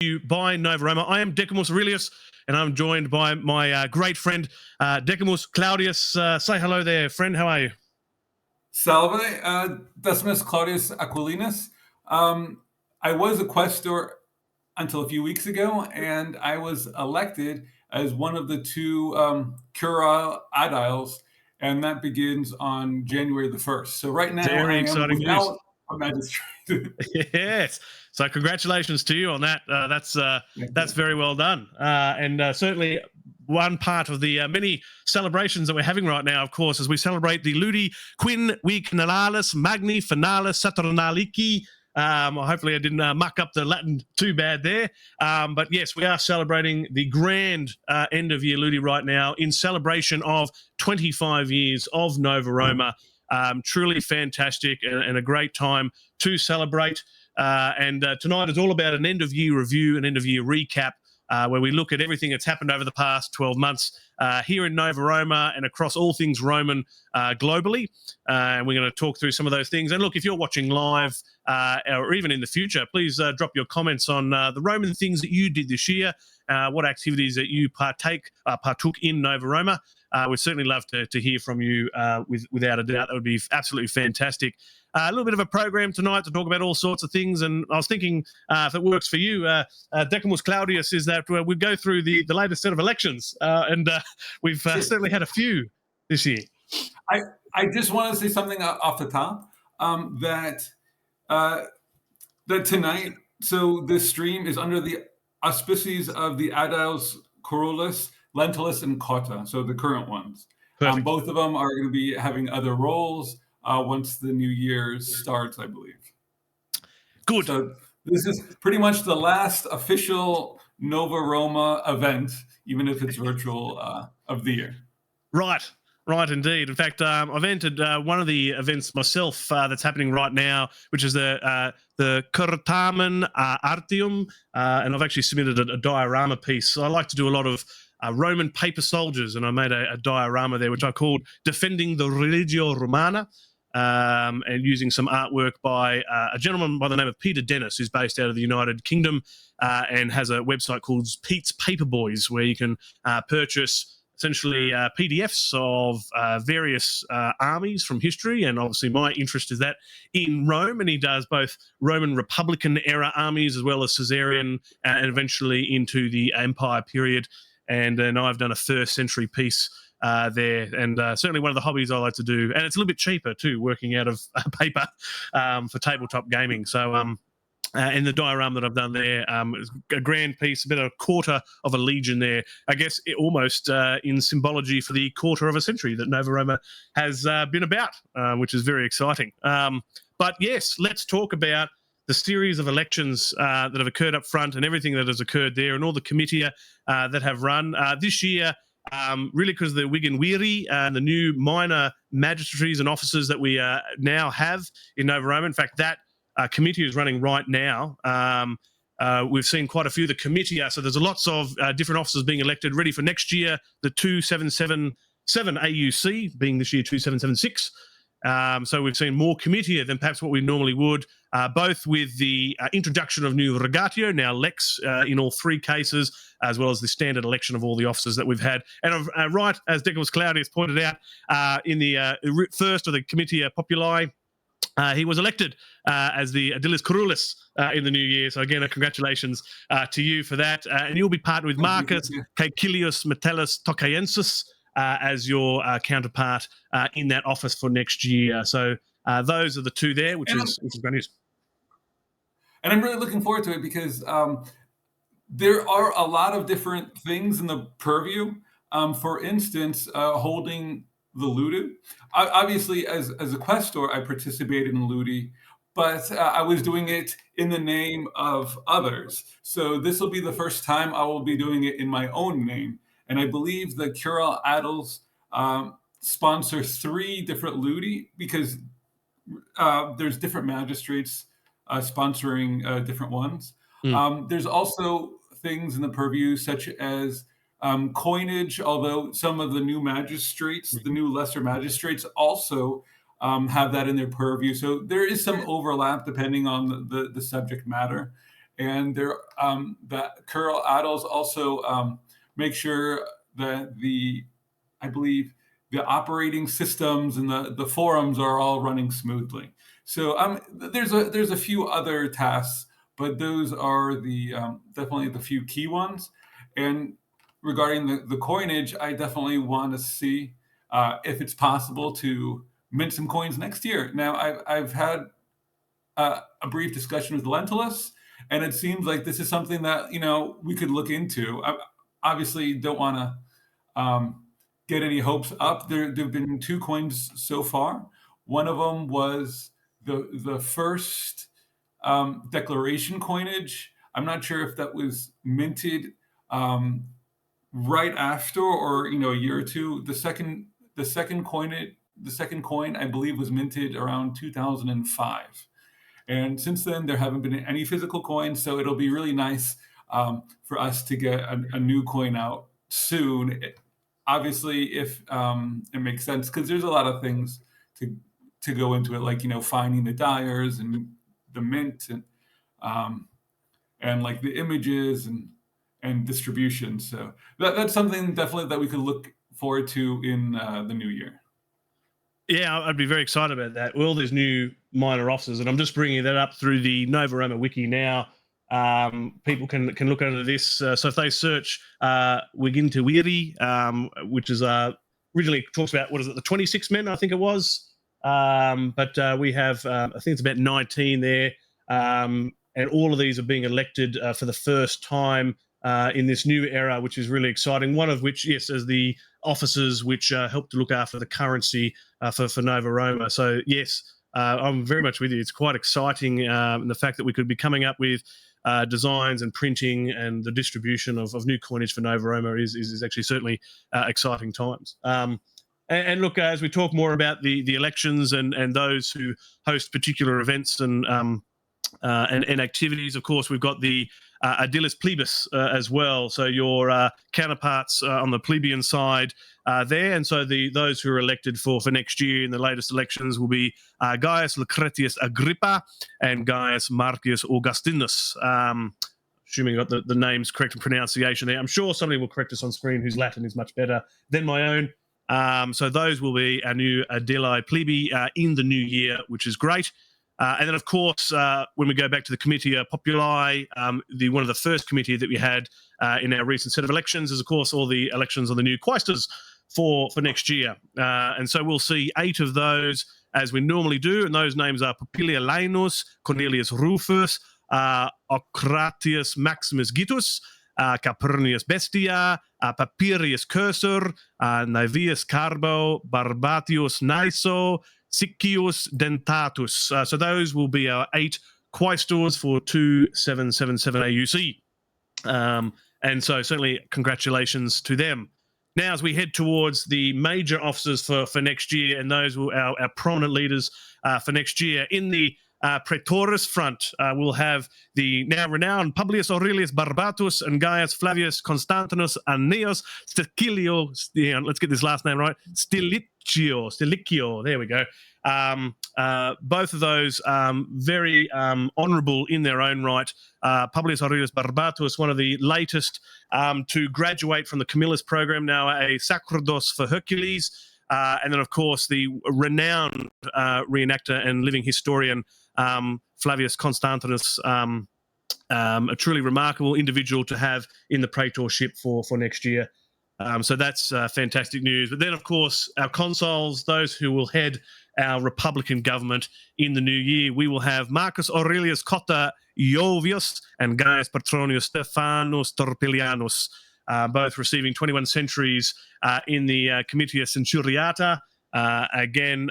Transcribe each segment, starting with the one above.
you by Nova Roma. I am Decimus Aurelius, and I'm joined by my great friend, Decimus Claudius. Say hello there, friend. How are you? Salve, Decimus Claudius Aquilinus. I was a questor until a few weeks ago, and I was elected as one of the two cura aediles, and that begins on January the 1st. So right now Very I am exciting without news. a magistrate. Yes. So congratulations to you on that. That's very well done. And certainly one part of the many celebrations that we're having right now, of course, as we celebrate the Ludi Quinvicennalis Magni Finalis Saturnalici. Hopefully I didn't muck up the Latin too bad there. But yes, we are celebrating the grand end of year Ludi right now in celebration of 25 years of Nova Roma. Truly fantastic and a great time to celebrate. And tonight is all about an end of year review, an end of year recap, where we look at everything that's happened over the past 12 months here in Nova Roma and across all things Roman globally. And we're going to talk through some of those things. And look, if you're watching live or even in the future, please drop your comments on the Roman things that you did this year, what activities that you partook in Nova Roma. We'd certainly love to hear from you without a doubt. That would be absolutely fantastic. A little bit of a program tonight to talk about all sorts of things. And I was thinking, if it works for you, Decimus Claudius, is that we go through the latest set of elections. And we've certainly had a few this year. I just want to say something off the top, that tonight, so this stream is under the auspices of the Aediles Corolus, Lentulus, and Cotta, so the current ones. Both of them are going to be having other roles once the new year starts, I believe. Good. So this is pretty much the last official Nova Roma event, even if it's virtual, of the year. Right, indeed. In fact, I've entered one of the events myself that's happening right now, which is the Curtamen Artium, and I've actually submitted a diorama piece. So I like to do a lot of Roman paper soldiers, and I made a diorama there, which I called Defending the Religio Romana, and using some artwork by a gentleman by the name of Peter Dennis, who's based out of the United Kingdom, and has a website called Pete's Paperboys, where you can purchase essentially PDFs of various armies from history. And obviously my interest is that in Rome, and he does both Roman Republican era armies as well as Caesarian and eventually into the Empire period. And then I've done a first century piece there, and certainly one of the hobbies I like to do. And it's a little bit cheaper too, working out of paper for tabletop gaming. So and the diorama that I've done there is a grand piece, about a quarter of a legion there. I guess almost in symbology for the quarter of a century that Nova Roma has been about, which is very exciting. But yes, let's talk about the series of elections that have occurred up front and everything that has occurred there and all the comitia that have run this year. Really because of the Wiggenwiri and the new minor magistracies and officers that we now have in Nova Roma. In fact, that committee is running right now. We've seen quite a few of the comitia, so there's lots of different officers being elected, ready for next year, the 2777 AUC, being this year 2776. So we've seen more comitia than perhaps what we normally would, both with the introduction of new regatio, now lex in all three cases, as well as the standard election of all the officers that we've had. And right, as Decimus Claudius pointed out, in the first of the comitia populi, he was elected as the Aedilis Corolus in the new year. So again, congratulations to you for that. And you'll be partnered with Marcus Caecilius Metellus Tocaiensis as your counterpart in that office for next year. So those are the two there, which is great news. And I'm really looking forward to it because there are a lot of different things in the purview. For instance, holding the Ludi. Obviously, as a questor, I participated in Ludi, but I was doing it in the name of others. So this will be the first time I will be doing it in my own name. And I believe the Cural Aediles sponsor 3 different Ludi because there's different magistrates sponsoring different ones. There's also things in the purview such as coinage, although some of the new magistrates, the new lesser magistrates also have that in their purview. So there is some overlap depending on the subject matter. and the Curl Adels also make sure that I believe the operating systems and the forums are all running smoothly. So there's a few other tasks, but those are the definitely the few key ones. And regarding the coinage, I definitely want to see if it's possible to mint some coins next year. Now, I've had a brief discussion with Lentulus, and it seems like this is something that we could look into. I obviously don't want to get any hopes up. There've been two coins so far. One of them was the first declaration coinage. I'm not sure if that was minted right after or a year or two. The second coin I believe was minted around 2005. And since then, there haven't been any physical coins, so it'll be really nice for us to get a new coin out soon. Obviously, if it makes sense, because there's a lot of things to go into it, like finding the dyers and the mint and like the images and distribution. So that's something definitely that we could look forward to in the new year. Yeah, I'd be very excited about that. All these new minor officers, and I'm just bringing that up through the Nova Roma wiki now. People can look under this. So if they search Wigintawiri, which is originally talks about, what is it, the 26 men, I think it was. But we have, I think it's about 19 there. And all of these are being elected for the first time in this new era, which is really exciting. One of which, yes, as the officers which help to look after the currency for Nova Roma. So, yes, I'm very much with you. It's quite exciting. And the fact that we could be coming up with designs and printing and the distribution of new coinage for Nova Roma is actually certainly exciting times. And look, as we talk more about the elections and those who host particular events and activities, of course, we've got the Aedilis Plebis as well. So your counterparts on the plebeian side there, and so those who are elected for next year in the latest elections will be Gaius Lucretius Agrippa and Gaius Marcius Augustinus. Assuming I got the names correct in pronunciation there. I'm sure somebody will correct us on screen whose Latin is much better than my own. So those will be our new Aedili Plebi in the new year, which is great. And then, of course, when we go back to the Comitia Populi, one of the first committee that we had in our recent set of elections is, of course, all the elections on the new quaestors for next year. And so we'll see 8 of those as we normally do, and those names are Populia Laenus, Cornelius Rufus, Ocratius Maximus Gitus, Capernius Bestia, Papirius Cursor, Naevius Carbo, Barbatius Niso, Siccius Dentatus. So those will be our 8 quaestors for 2777 AUC. And so certainly congratulations to them. Now, as we head towards the major officers for next year, and those will our prominent leaders for next year, in the Praetores front, we'll have the now renowned Publius Aurelius Barbatus and Gaius Flavius Constantinus Annaeus Stiliccio. Let's get this last name right. Stilliccio. There we go. Both of those very honourable in their own right. Publius Aurelius Barbatus, one of the latest to graduate from the Camillus program, now a Sacerdos for Hercules. And then, of course, the renowned reenactor and living historian Flavius Constantinus, a truly remarkable individual to have in the praetorship for next year. So that's fantastic news. But then, of course, our consuls, those who will head our Republican government in the new year, we will have Marcus Aurelius Cotta Jovius and Gaius Petronius Stephanus Torpilianus, both receiving 21 centuries in the Comitia Centuriata. Again,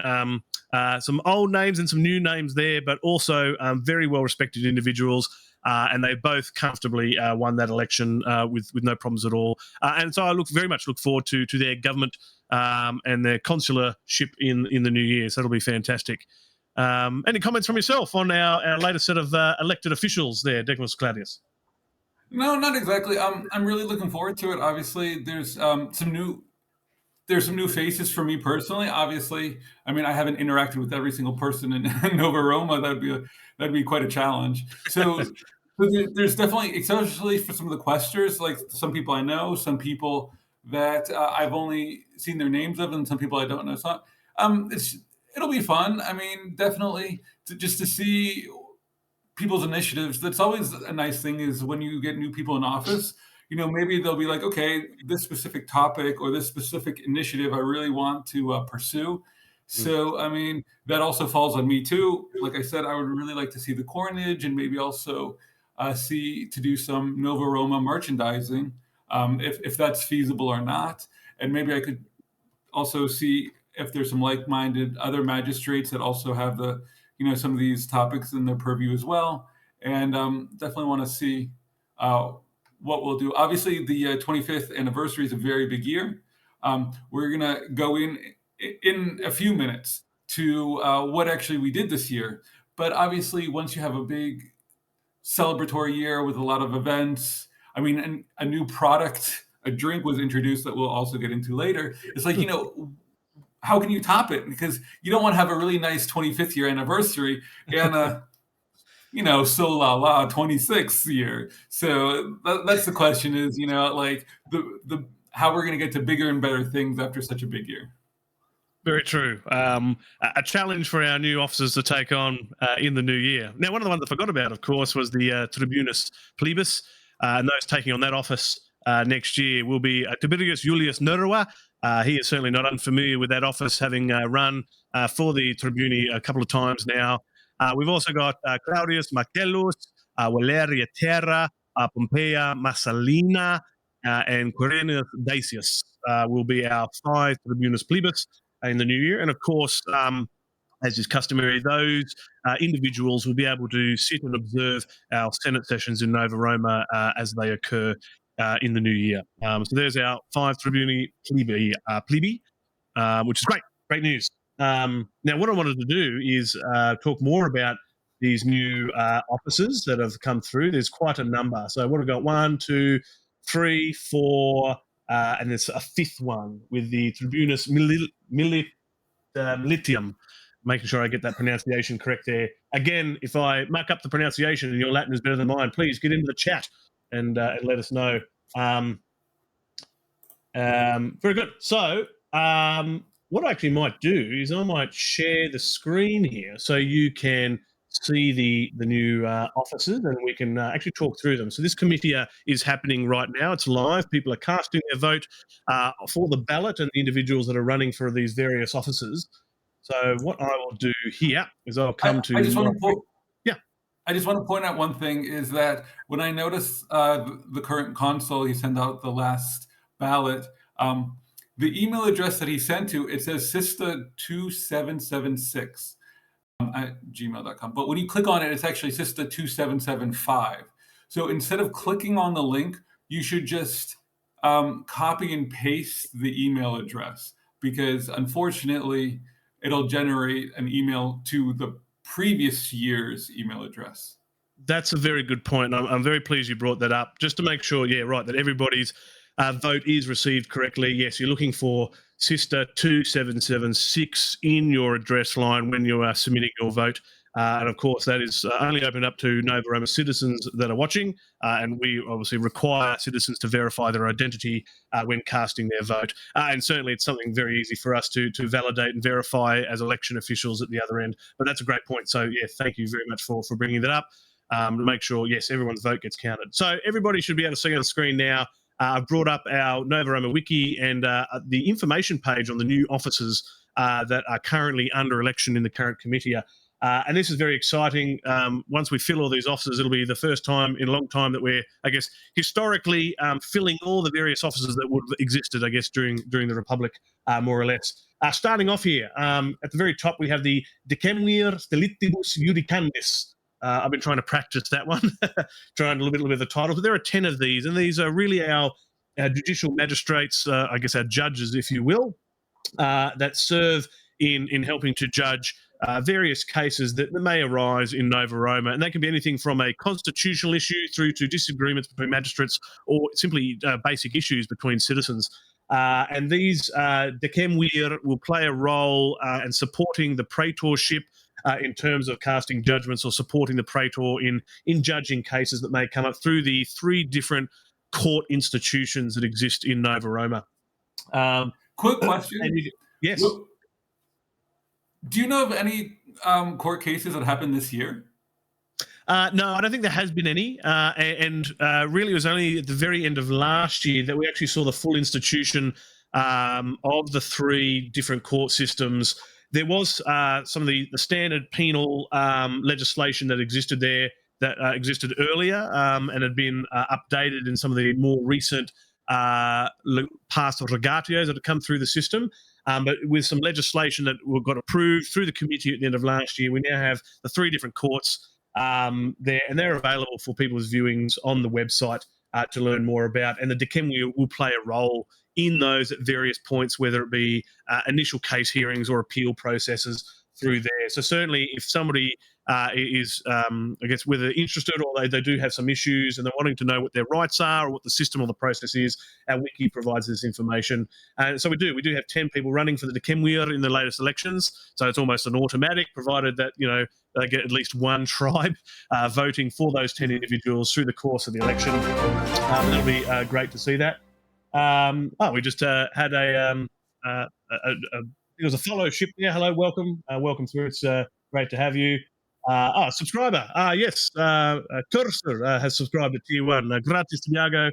some old names and some new names there, but also very well-respected individuals. And they both comfortably won that election with no problems at all. And so I very much look forward to their government and their consularship in the new year. So that'll be fantastic. Any comments from yourself on our latest set of elected officials there, Decimus Claudius? No, not exactly. I'm really looking forward to it. Obviously, there's some new faces for me personally. Obviously, I mean, I haven't interacted with every single person in Nova Roma. That'd be quite a challenge. So So there's definitely, especially for some of the questers, like some people I know, some people that I've only seen their names of, and some people I don't know. So it's it'll be fun. I mean, definitely just to see people's initiatives. That's always a nice thing is when you get new people in office, maybe they'll be like, okay, this specific topic or this specific initiative I really want to pursue. Mm. So, I mean, that also falls on me too. Like I said, I would really like to see the Cornage and maybe also see to do some Nova Roma merchandising, if that's feasible or not. And maybe I could also see if there's some like-minded other magistrates that also have some of these topics in their purview as well. And definitely want to see uh, what we'll do. Obviously, the 25th anniversary is a very big year. We're gonna go in a few minutes to what actually we did this year. But obviously, once you have a big celebratory year with a lot of events. I mean, and a new product, a drink was introduced that we'll also get into later. It's like, how can you top it? Because you don't want to have a really nice 25th year anniversary and so la la 26th year. So that's the question is, like the how we're going to get to bigger and better things after such a big year. Very true. A challenge for our new officers to take on in the new year. Now, one of the ones I forgot about, of course, was the Tribunus Plebis, and those taking on that office next year will be Tiberius Julius Nerva. He is certainly not unfamiliar with that office, having run for the Tribuni a couple of times now. We've also got Claudius Marcellus, Valeria Terra, Pompeia Massalina, and Quirinius Dacius will be our 5 Tribunus Plebis in the new year. And of course, as is customary, those individuals will be able to sit and observe our Senate sessions in Nova Roma as they occur in the new year. So there's our 5 Tribuni Plebi, which is great, great news. Now, what I wanted to do is talk more about these new officers that have come through. There's quite a number. So what have got? 1, 2, 3, 4, and there's a 5th one with the Tribunus Militium. Making sure I get that pronunciation correct there. Again, if I muck up the pronunciation and your Latin is better than mine, please get into the chat and let us know. Very good. So, what I actually might do is I might share the screen here so you can see the new officers and we can actually talk through them. So this committee is happening right now. It's live. People are casting their vote for the ballot and the individuals that are running for these various offices. So what I will do here is I'll come to I just want to yeah. I just want to point out one thing is that when I notice the current consul, he sent out the last ballot. The email address that he sent to, it says Sista2776 at gmail.com. But when you click on it, it's actually Sista2775. So instead of clicking on the link, you should just copy and paste the email address because unfortunately, it'll generate an email to the previous year's email address. That's a very good point. I'm very pleased you brought that up, just to make sure, that everybody's vote is received correctly. Yes, you're looking for Sister 2776 in your address line when you are submitting your vote. And of course, that is only open up to Nova Roma citizens that are watching. And we obviously require citizens to verify their identity when casting their vote. And certainly it's something very easy for us to validate and verify as election officials at the other end. But that's a great point. So, thank you very much for bringing that up to make sure, yes, everyone's vote gets counted. So everybody should be able to see on the screen now. I've brought up our Nova Roma Wiki and the information page on the new officers that are currently under election in the current committee. And this is very exciting. Once we fill all these offices, it'll be the first time in a long time that we're, I guess, historically filling all the various offices that would have existed, I guess, during the Republic, more or less. Starting off here, at the very top, we have the Decemvir Stelitibus Judicandis. I've been trying to practice that one, trying a little bit of the title, but there are 10 of these, and these are really our judicial magistrates, I guess our judges, if you will, that serve in helping to judge various cases that may arise in Nova Roma. And they can be anything from a constitutional issue through to disagreements between magistrates or simply basic issues between citizens. And these Decemvir will play a role in supporting the praetorship in terms of casting judgments or supporting the praetor in judging cases that may come up through the 3 different court institutions that exist in Nova Roma. Quick question. Yes. Do you know of any court cases that happened this year? No, I don't think there has been any. And really, it was only at the very end of last year that we actually saw the full institution of the 3 different court systems. There was some of the standard penal legislation that existed there that existed earlier and had been updated in some of the more recent past regatios that had come through the system. But with some legislation that got approved through the committee at the end of last year, we now have the 3 different courts there, and they're available for people's viewings on the website to learn more about. And the Dikemwe will play a role in those at various points, whether it be initial case hearings or appeal processes through there. So certainly, if somebody is, I guess, whether interested or they do have some issues and they're wanting to know what their rights are or what the system or the process is, our wiki provides this information. And so we do have 10 people running for the Dikemwe in the latest elections. So it's almost an automatic, provided that, they get at least one tribe voting for those 10 individuals through the course of the election. That'll be great to see that. We just had it was a fellowship. Yeah, hello, welcome through. It's great to have you. Subscriber. Yes, Cursor has subscribed to Tier 1. Gratis, Tiago.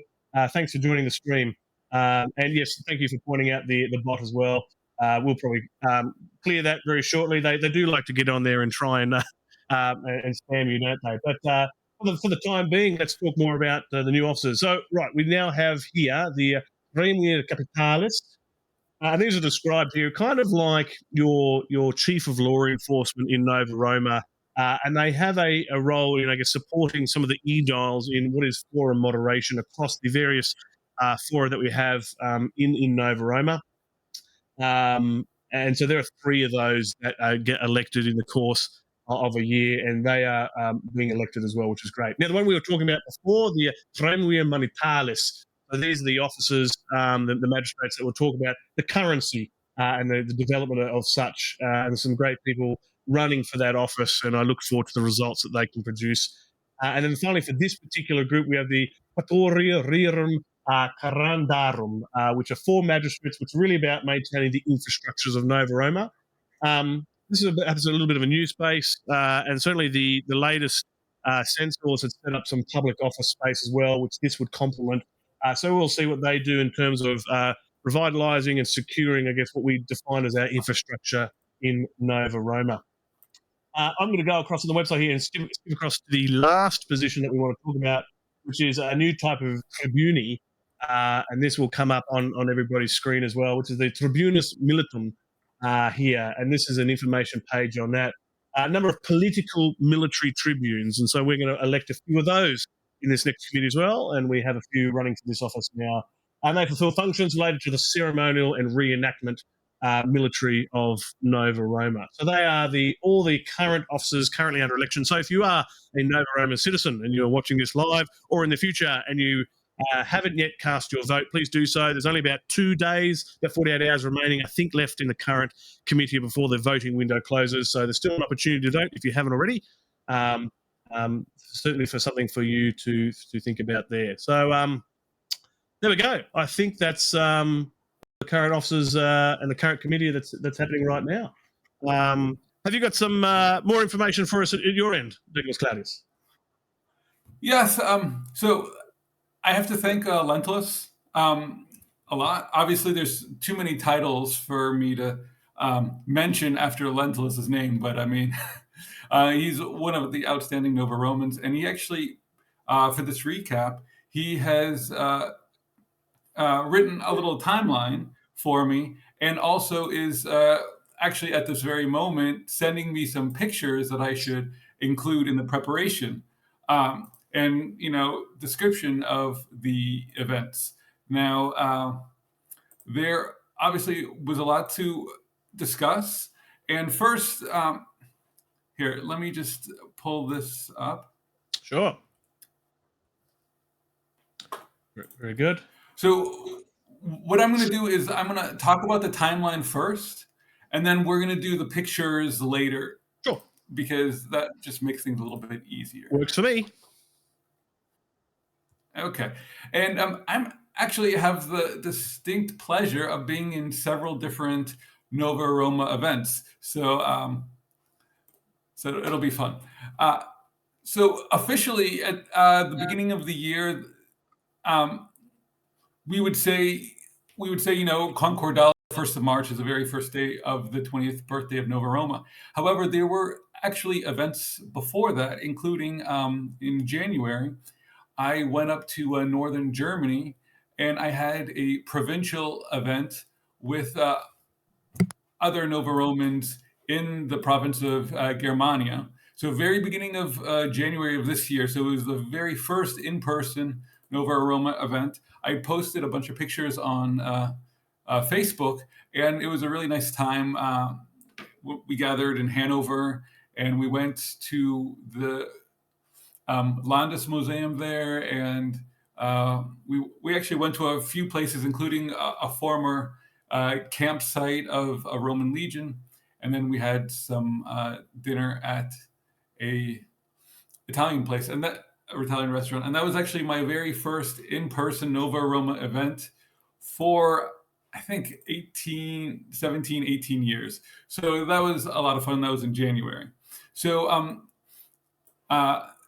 Thanks for joining the stream. And yes, thank you for pointing out the bot as well. We'll probably clear that very shortly. They do like to get on there and try and spam you, don't they? But for the time being, let's talk more about the new officers. So, right, we now have here the Premier Capitalis. And these are described here kind of like your chief of law enforcement in Nova Roma. And they have a role in, I guess, supporting some of the ediles in what is forum moderation across the various fora that we have in Nova Roma. And so there are 3 of those that get elected in the course of a year, and they are being elected as well, which is great. Now, the one we were talking about before, the Premium Monetalis. So these are the officers, the magistrates that will talk about the currency and the development of such. And some great people running for that office, and I look forward to the results that they can produce. And then finally, for this particular group, we have the Patoria Rerum Carandarum, which are 4 magistrates, which are really about maintaining the infrastructures of Nova Roma. This is perhaps a little bit of a new space, and certainly the latest censors had set up some public office space as well, which this would complement. So we'll see what they do in terms of revitalising and securing, I guess, what we define as our infrastructure in Nova Roma. I'm going to go across to the website here and skip across to the last position that we want to talk about, which is a new type of tribuni, and this will come up on everybody's screen as well, which is the Tribunus Militum here, and this is an information page on that. A number of political military tribunes, and so we're going to elect a few of those in this next committee as well, and we have a few running for this office now. And they fulfill functions related to the ceremonial and reenactment military of Nova Roma. So they are all the current officers currently under election. So if you are a Nova Roma citizen and you're watching this live or in the future and you haven't yet cast your vote, please do so. There's only about 2 days, about 48 hours remaining, I think, left in the current committee before the voting window closes. So there's still an opportunity to vote if you haven't already. Certainly for something for you to think about there. So there we go. I think that's the current officers and the current committee that's happening right now. Have you got some more information for us at your end, Douglas Claudius? Yes. So I have to thank Lentulus a lot. Obviously, there's too many titles for me to mention after Lentulus's name, but I mean, he's one of the outstanding Nova Romans, and he actually, for this recap, he has written a little timeline for me, and also is actually at this very moment sending me some pictures that I should include in the preparation and description of the events. Now, there obviously was a lot to discuss, and first, here, let me just pull this up. Sure. Very good. So what I'm going to do is I'm going to talk about the timeline first, and then we're going to do the pictures later. Sure. because that just makes things a little bit easier. Works for me. Okay. And I'm actually have the distinct pleasure of being in several different Nova Roma events. So it'll be fun. Uh, so officially at the beginning of the year, um, we would say Concordalia 1st of March is the very first day of the 20th birthday of Nova Roma. However, there were actually events before that, including in January. I went up to northern Germany and I had a provincial event with other Nova Romans in the province of Germania. So, very beginning of January of this year. So, it was the very first in person Nova Roma event. I posted a bunch of pictures on Facebook, and it was a really nice time. We gathered in Hanover and we went to the Landesmuseum there, and we actually went to a few places, including a former campsite of a Roman legion, and then we had some dinner at a Italian place and that or Italian restaurant, and that was actually my very first in-person Nova Roma event for I think 18 years. So that was a lot of fun. That was in January. So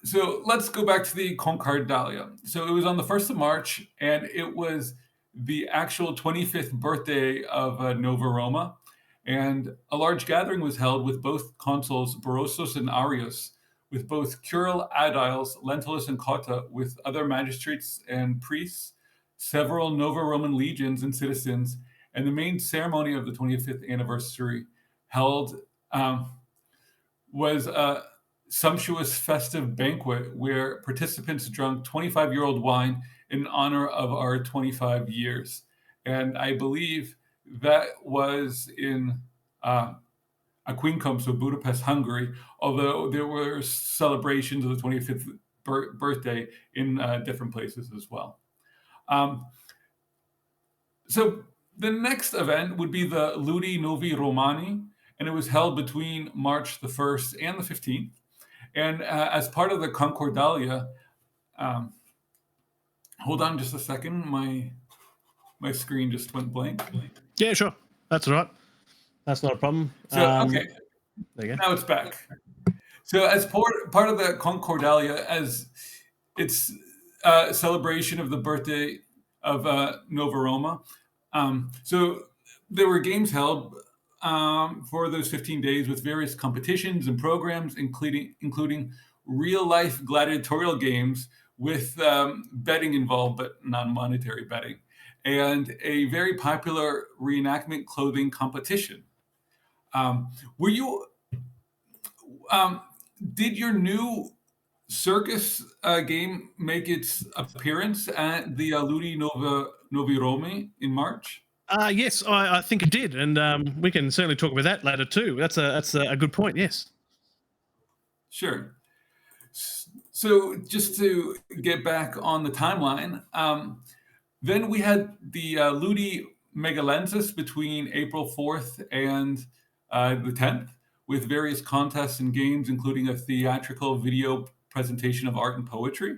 so let's go back to the Concordalia. So it was on the 1st of March, and it was the actual 25th birthday of Nova Roma. And a large gathering was held with both consuls, Barossos and Arius, with both curule aediles, Lentulus and Cotta, with other magistrates and priests, several Nova Roman legions and citizens. And the main ceremony of the 25th anniversary held was a sumptuous festive banquet where participants drank 25-year-old wine in honor of our 25 years. And I believe that was in Aquincum, so Budapest, Hungary, although there were celebrations of the 25th birthday in different places as well. So the next event would be the Ludi Novi Romani, and it was held between March the 1st and the 15th. And as part of the Concordalia, hold on just a second. My screen just went blank. Yeah, sure. That's all right. That's not a problem. So, okay. There you go. Now it's back. So as part of the Concordalia, as its celebration of the birthday of Nova Roma, so there were games held for those 15 days with various competitions and programs, including real-life gladiatorial games with betting involved, but non-monetary betting, and a very popular reenactment clothing competition. Were you? Did your new circus game make its appearance at the Ludi Novi Rome in March? Yes, I think it did, and we can certainly talk about that later too. That's a good point. Yes. Sure. So just to get back on the timeline, then we had the Ludi Megalensis between April 4th and the 10th, with various contests and games, including a theatrical video presentation of art and poetry.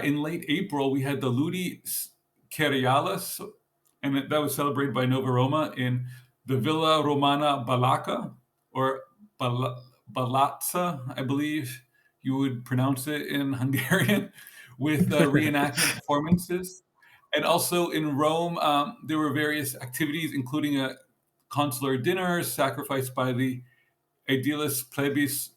In late April, we had the Ludi Cerialis, and that was celebrated by Nova Roma in the Villa Romana Balacca, or Balatza, I believe you would pronounce it in Hungarian, with reenactment performances. And also in Rome, there were various activities, including a consular dinner sacrificed by the Aedilis Plebis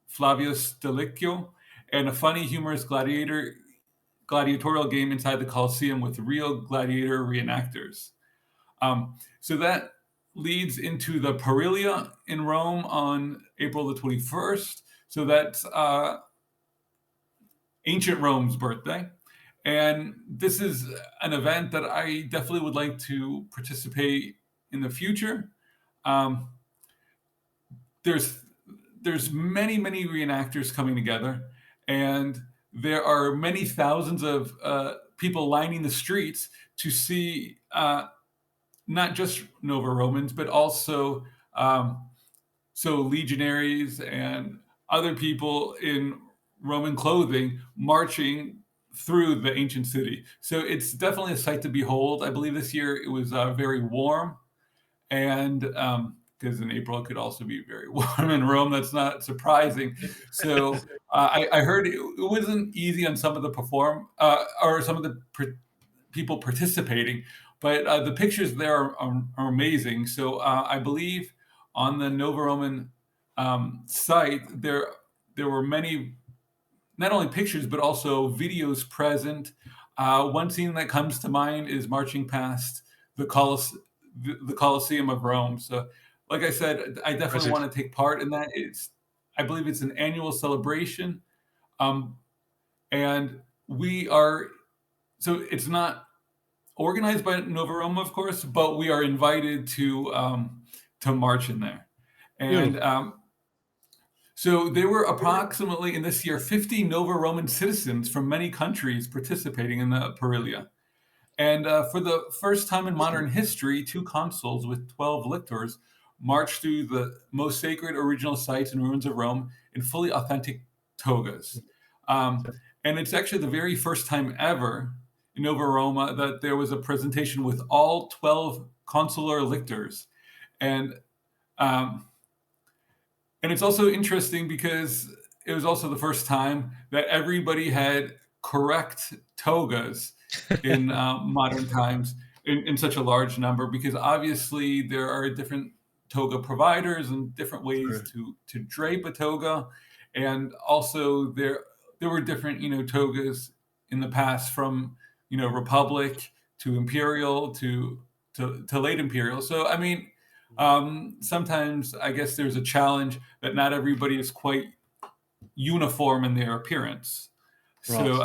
Flavius Deliccio, and a funny, humorous gladiatorial game inside the Colosseum with real gladiator reenactors. So that leads into the Parilia in Rome on April the 21st. So that's ancient Rome's birthday. And this is an event that I definitely would like to participate in the future. There's many reenactors coming together, and there are many thousands of people lining the streets to see not just Nova Romans, but also so legionaries and other people in Roman clothing marching through the ancient city. So it's definitely a sight to behold. I believe this year it was very warm, and because in April it could also be very warm in Rome. That's not surprising. So I heard it wasn't easy on some of the or some of the people participating, but the pictures there are amazing. So I believe on the Nova Roman site there were many, not only pictures but also videos present. One scene that comes to mind is marching past the the Colosseum of Rome. So, like I said, I definitely Impressive. want to take part in that. I believe it's an annual celebration, um, and we are. So it's not organized by Nova Roma, of course, but we are invited to march in there, and Beautiful. so there were approximately in this year 50 Nova Roman citizens from many countries participating in the Perilia. And for the first time in modern history, two consuls with 12 lictors marched through the most sacred original sites and ruins of Rome in fully authentic togas. Um, and it's actually the very first time ever in Nova Roma that there was a presentation with all 12 consular lictors. And um, and it's also interesting because it was also the first time that everybody had correct togas in modern times in such a large number, because obviously there are different toga providers and different ways True. to drape a toga, and also there were different togas in the past, from republic to imperial to late imperial. So I mean, sometimes I guess there's a challenge that not everybody is quite uniform in their appearance. Right. So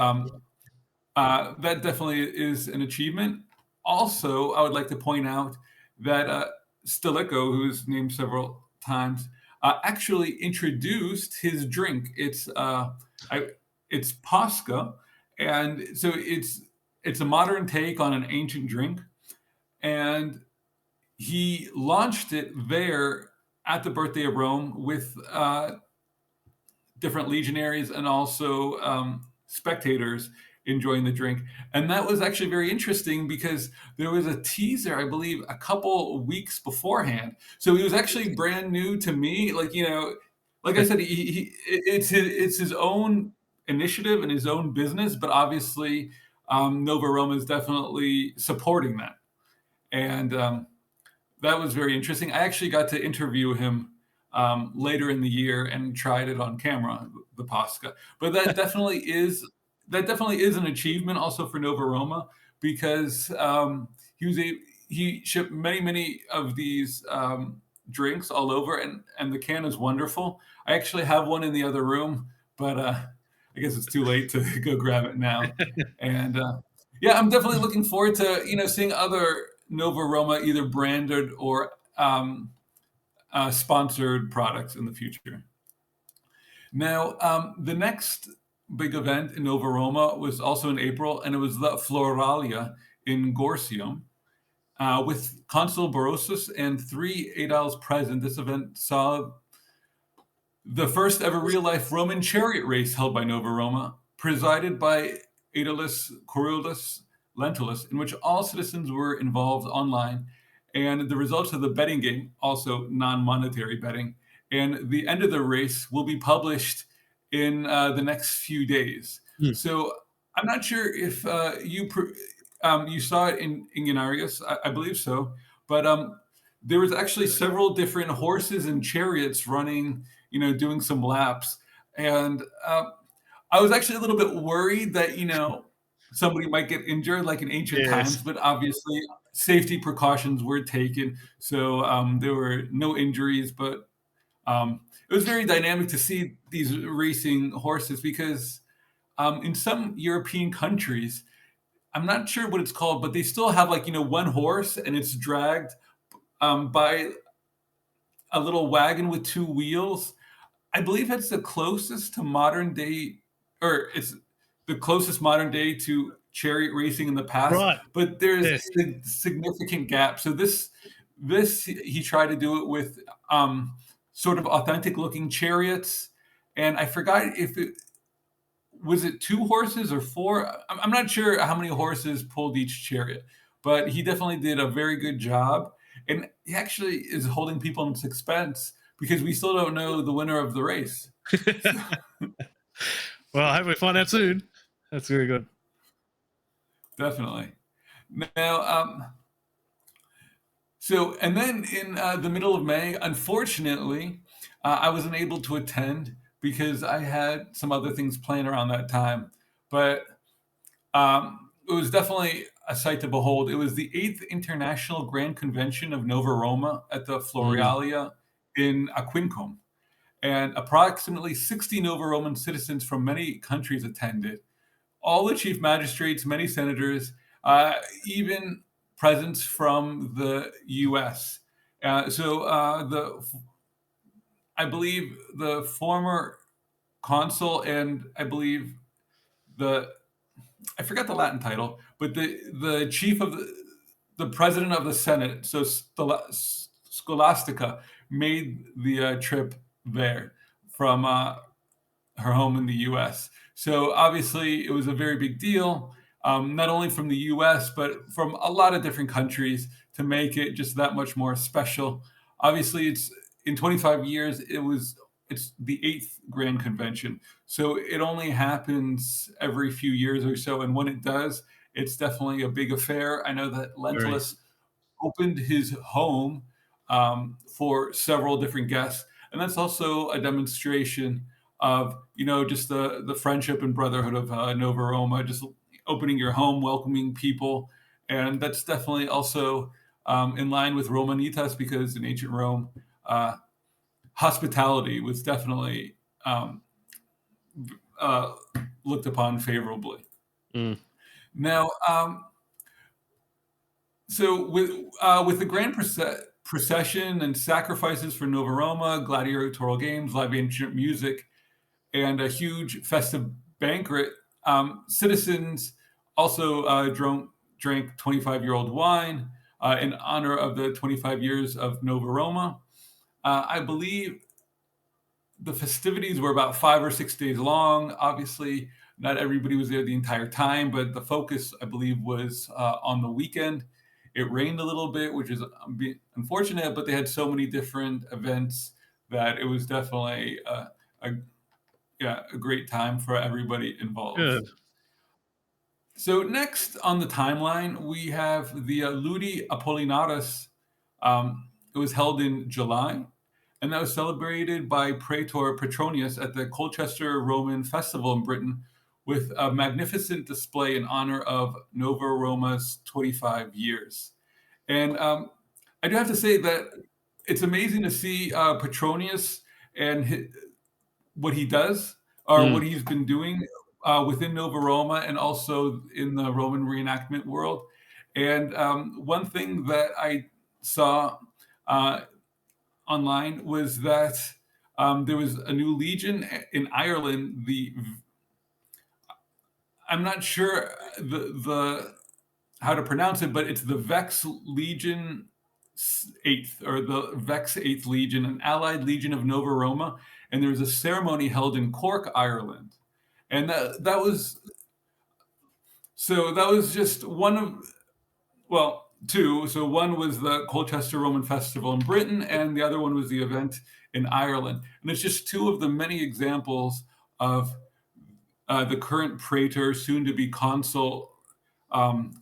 that definitely is an achievement. Also, I would like to point out that Stilicho, who's named several times, actually introduced his drink. It's Posca, and so it's a modern take on an ancient drink, and he launched it there at the birthday of Rome with different legionaries and also spectators enjoying the drink. And that was actually very interesting because there was a teaser, I believe, a couple weeks beforehand. So he was actually brand new to me. Like, like I said, it's his own initiative and his own business, but obviously Nova Roma is definitely supporting that. And that was very interesting. I actually got to interview him later in the year and tried it on camera, the Posca. But that definitely is an achievement also for Nova Roma, because he shipped many of these drinks all over, and the can is wonderful. I actually have one in the other room, but I guess it's too late to go grab it now. And yeah, I'm definitely looking forward to seeing other Nova Roma, either branded or sponsored products in the future. Now, the next big event in Nova Roma was also in April, and it was the Floralia in Gorsium. With Consul Barossus and three aediles present, this event saw the first ever real life Roman chariot race held by Nova Roma, presided by Aedilus Corylus Lentulus, in which all citizens were involved online, and the results of the betting game, also non monetary betting, and the end of the race will be published in the next few days. Mm. So I'm not sure if you saw it in Ingenarius, I believe so, but there was actually several different horses and chariots running, doing some laps, and I was actually a little bit worried that somebody might get injured like in ancient Yes. times, but obviously safety precautions were taken, so there were no injuries. But it was very dynamic to see these racing horses, because in some European countries, I'm not sure what it's called, but they still have like one horse and it's dragged by a little wagon with two wheels. I believe it's the closest to modern day, or it's the closest modern day to chariot racing in the past. Right. But there's Yes. a significant gap. So this he tried to do it with sort of authentic looking chariots. And I forgot if it was it 2 horses or 4? I'm not sure how many horses pulled each chariot, but he definitely did a very good job, and he actually is holding people in suspense because we still don't know the winner of the race. So Well, I hope we find out soon. That's very good. definitely. Now, so and then in the middle of May, unfortunately, I wasn't able to attend because I had some other things planned around that time. But it was definitely a sight to behold. It was the Eighth International Grand Convention of Nova Roma at the Mm, Floralia in Aquincum, and approximately 60 Nova Roman citizens from many countries attended. All the chief magistrates, many senators, even presence from the U.S. The I believe the former consul and I believe the I forgot the Latin title, but the chief of the president of the Senate, so Scholastica, made the trip there from her home in the U.S. So obviously, it was a very big deal, not only from the U.S. but from a lot of different countries to make it just that much more special. Obviously, it's in 25 years, it's the eighth Grand Convention, so it only happens every few years or so, and when it does, it's definitely a big affair. I know that very. Lentulus opened his home for several different guests, and that's also a demonstration of just the friendship and brotherhood of Nova Roma, just opening your home, welcoming people, and that's definitely also in line with Romanitas because in ancient Rome, uh, hospitality was definitely um, uh, looked upon favorably. Mm, Now, so with the grand procession and sacrifices for Nova Roma, gladiatorial games, live ancient music, and a huge festive banquet, citizens also drank 25-year-old wine in honor of the 25 years of Nova Roma. I believe the festivities were about 5 or 6 days long. Obviously, not everybody was there the entire time, but the focus, I believe, was on the weekend. It rained a little bit, which is unfortunate, but they had so many different events that it was definitely a yeah, a great time for everybody involved. good. So next on the timeline, we have the Ludi Apollinaris. It was held in July, and that was celebrated by Praetor Petronius at the Colchester Roman Festival in Britain with a magnificent display in honor of Nova Roma's 25 years. And I do have to say that it's amazing to see Petronius and what he does or Mm, what he's been doing within Nova Roma and also in the Roman reenactment world. And one thing that I saw uh, online was that there was a new legion in Ireland. I'm not sure the how to pronounce it, but it's the Vex Legion Eighth or the Vex Eighth Legion, an allied legion of Nova Roma, and there was a ceremony held in Cork, Ireland, and that was just one of two. So one was the Colchester Roman Festival in Britain, and the other one was the event in Ireland, and it's just two of the many examples of the current praetor, soon to be consul,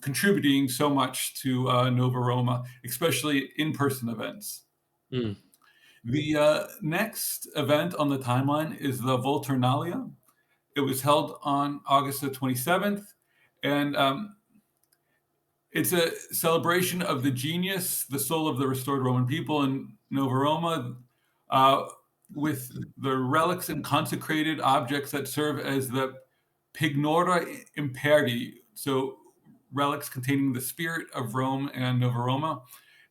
contributing so much to Nova Roma, especially in person events. mm, The next event on the timeline is the Volturnalia. It was held on August the 27th, and it's a celebration of the genius, the soul of the restored Roman people in Nova Roma, uh, with the relics and consecrated objects that serve as the Pignora Imperdi, so relics containing the spirit of Rome and Nova Roma.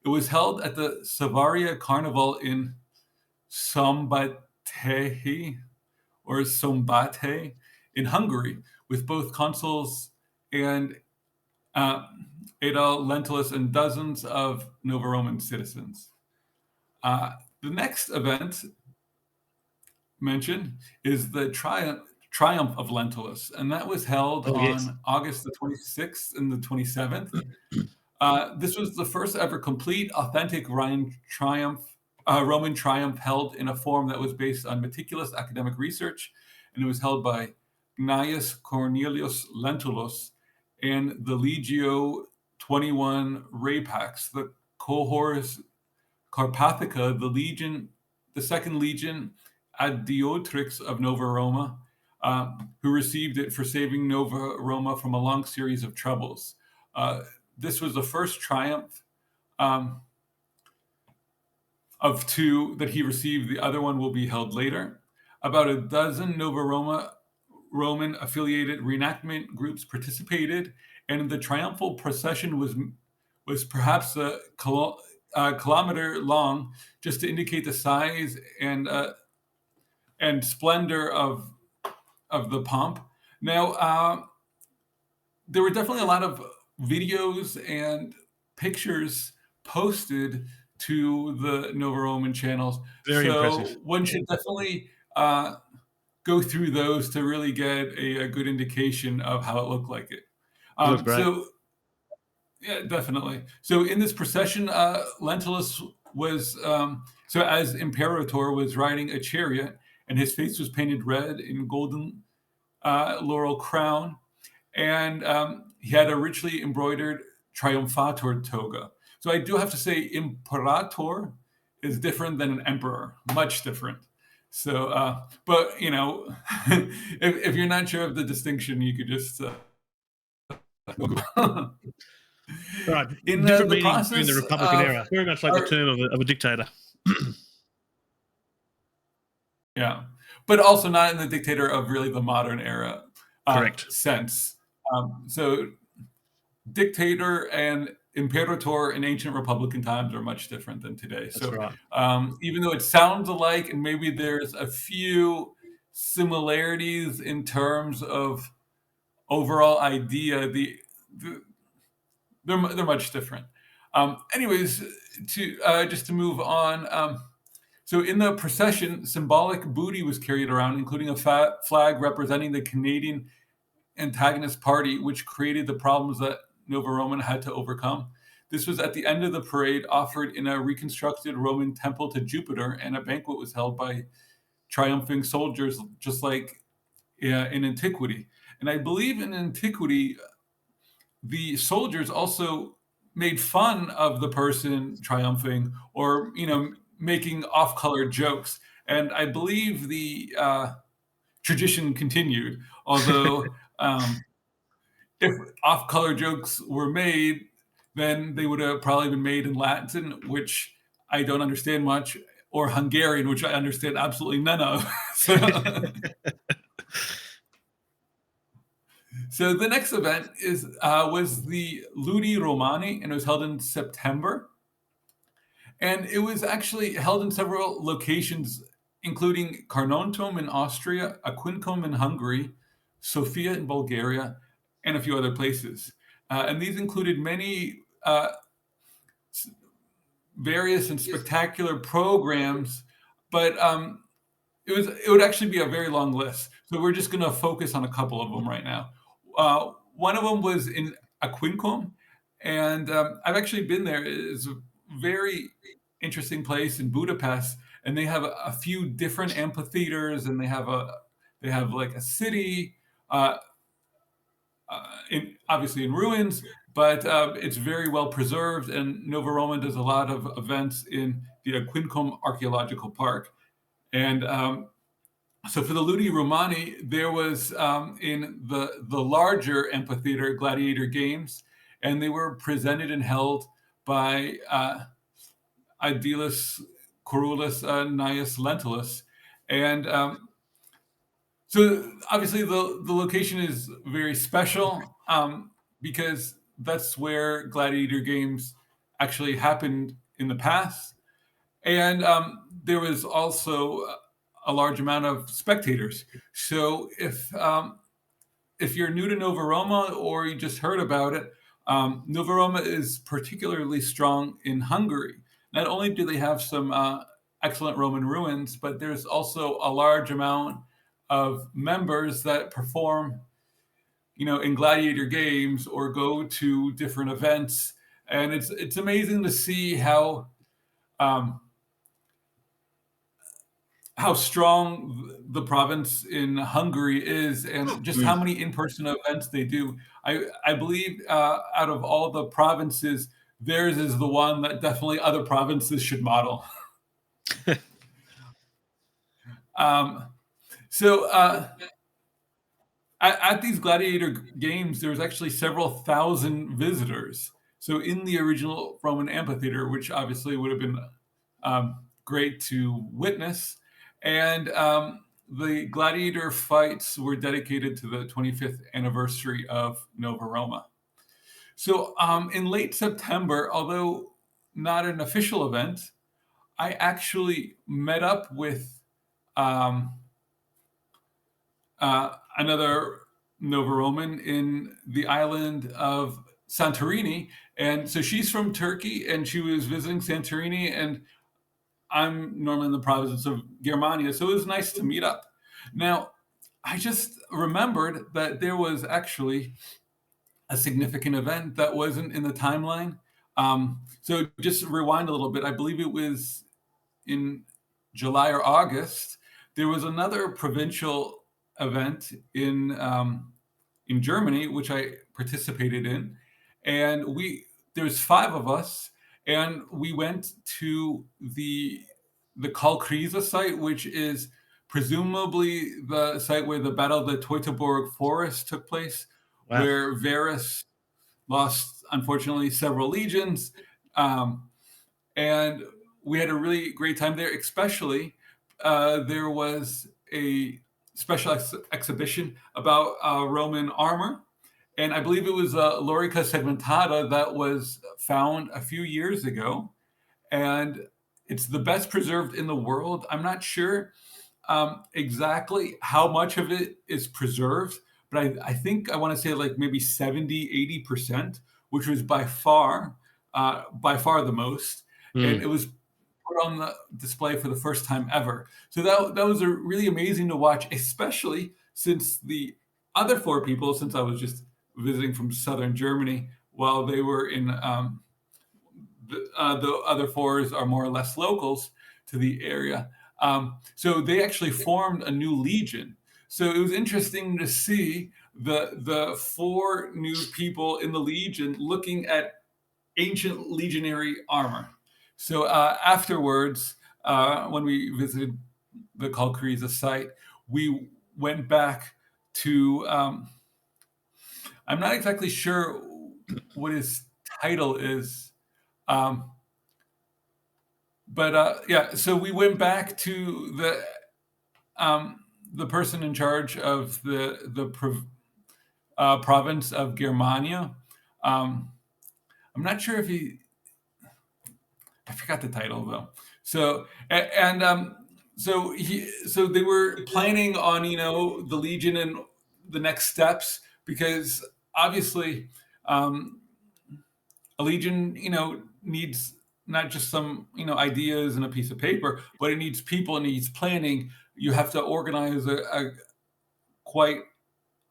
It was held at the Savaria Carnival in Szombathely or Szombathely in Hungary, with both consuls and uh, Adel Lentulus and dozens of Nova Roman citizens. The next event mentioned is the Triumph of Lentulus, and that was held Oh yes. on August the 26th and the 27th. This was the first ever complete, authentic Roman triumph held in a form that was based on meticulous academic research, and it was held by Gnaeus Cornelius Lentulus and the Legio 21 Rapax, the cohors Carpathica, the second legion Adiotrix of Nova Roma, who received it for saving Nova Roma from a long series of troubles. This was the first triumph of two that he received. The other one will be held later. About a dozen Roman affiliated reenactment groups participated, and the triumphal procession was perhaps a kilometer long, just to indicate the size and splendor of the pomp. Now, there were definitely a lot of videos and pictures posted to the Nova Roman channels. Very impressive. So one should definitely go through those to really get a good indication of how it looked like it. It looks great. So yeah, definitely. So in this procession, Lentulus was so as Imperator was riding a chariot, and his face was painted red in golden laurel crown, and he had a richly embroidered triumphator toga. So I do have to say, Imperator is different than an emperor, much different. So, but you know, if you're not sure of the distinction, you could just Right. in Different the meanings during the process Republican of era. Very much like the term of a dictator. yeah, but also not in the dictator of really the modern era Correct. sense. So dictator and imperator in ancient republican times are much different than today. That's So right. even though it sounds alike and maybe there's a few similarities in terms of overall idea, they're much different. Anyways, to just to move on. So in the procession, symbolic booty was carried around, including a flag representing the Canadian antagonist party, which created the problems that Nova Roman had to overcome. This was at the end of the parade, offered in a reconstructed Roman temple to Jupiter, and a banquet was held by triumphing soldiers, just like in antiquity. And I believe in antiquity, the soldiers also made fun of the person triumphing, or making off-color jokes. And I believe the tradition continued, although if off-color jokes were made, then they would have probably been made in Latin, which I don't understand much, or Hungarian, which I understand absolutely none of. So the next event was the Ludi Romani, and it was held in September. And it was actually held in several locations, including Carnuntum in Austria, Aquincum in Hungary, Sofia in Bulgaria, and a few other places. And these included many various and spectacular programs, but it would actually be a very long list. So we're just going to focus on a couple of them right now. One of them was in Aquincum, and I've actually been there. It's a very interesting place in Budapest, and they have a few different amphitheaters, and they have like a city, obviously in ruins, but it's very well preserved. And Nova Roma does a lot of events in the Aquincum Archaeological Park, and so for the Ludi Romani, there was in the larger amphitheater gladiator games, and they were presented and held by Aedilis Corulus Gnaeus Lentulus. And so obviously the location is very special because that's where gladiator games actually happened in the past. And there was also a large amount of spectators. So if you're new to Nova Roma or you just heard about it, Nova Roma is particularly strong in Hungary. Not only do they have some excellent Roman ruins, but there's also a large amount of members that perform, in gladiator games or go to different events, and it's amazing to see um, how strong the province in Hungary is, and just how Mm. many in-person events they do. I believe out of all the provinces, theirs is the one that definitely other provinces should model. Um, so at these gladiator games, there was actually several thousand visitors. So in the original Roman amphitheater, which obviously would have been great to witness, and the gladiator fights were dedicated to the 25th anniversary of Nova Roma. So in late September, although not an official event, I actually met up with um, another Nova Roman in the island of Santorini. And so she's from Turkey and she was visiting Santorini, and I'm normally in the province of Germania. So it was nice to meet up. Now, I just remembered that there was actually a significant event that wasn't in the timeline. So just rewind a little bit. I believe it was in July or August. There was another provincial event in Germany, which I participated in, and there's five of us, and we went to the Kalkriese site, which is presumably the site where the Battle of the Teutoburg Forest took place, Wow. where Varus lost, unfortunately, several legions. And we had a really great time there, especially there was a special exhibition about Roman armor. And I believe it was Lorica segmentata that was found a few years ago. And it's the best preserved in the world. I'm not sure exactly how much of it is preserved, but I think I want to say like maybe 70-80%, which was by far the most. And Mm. it was put on the display for the first time ever. So that was a really amazing to watch, especially since the other four people, since I was just visiting from southern Germany, while they were in the other fours are more or less locals to the area. So they actually formed a new legion. So it was interesting to see the four new people in the legion looking at ancient legionary armor. So afterwards, when we visited the Kalkriese site, we went back to, I'm not exactly sure what his title is, um, but yeah, so we went back to the person in charge of the province of Germania. Um, I'm not sure if I forgot the title though. So so they were planning on the Legion and the next steps, because obviously um, a Legion needs not just some ideas and a piece of paper, but it needs people, it needs planning. You have to organize a quite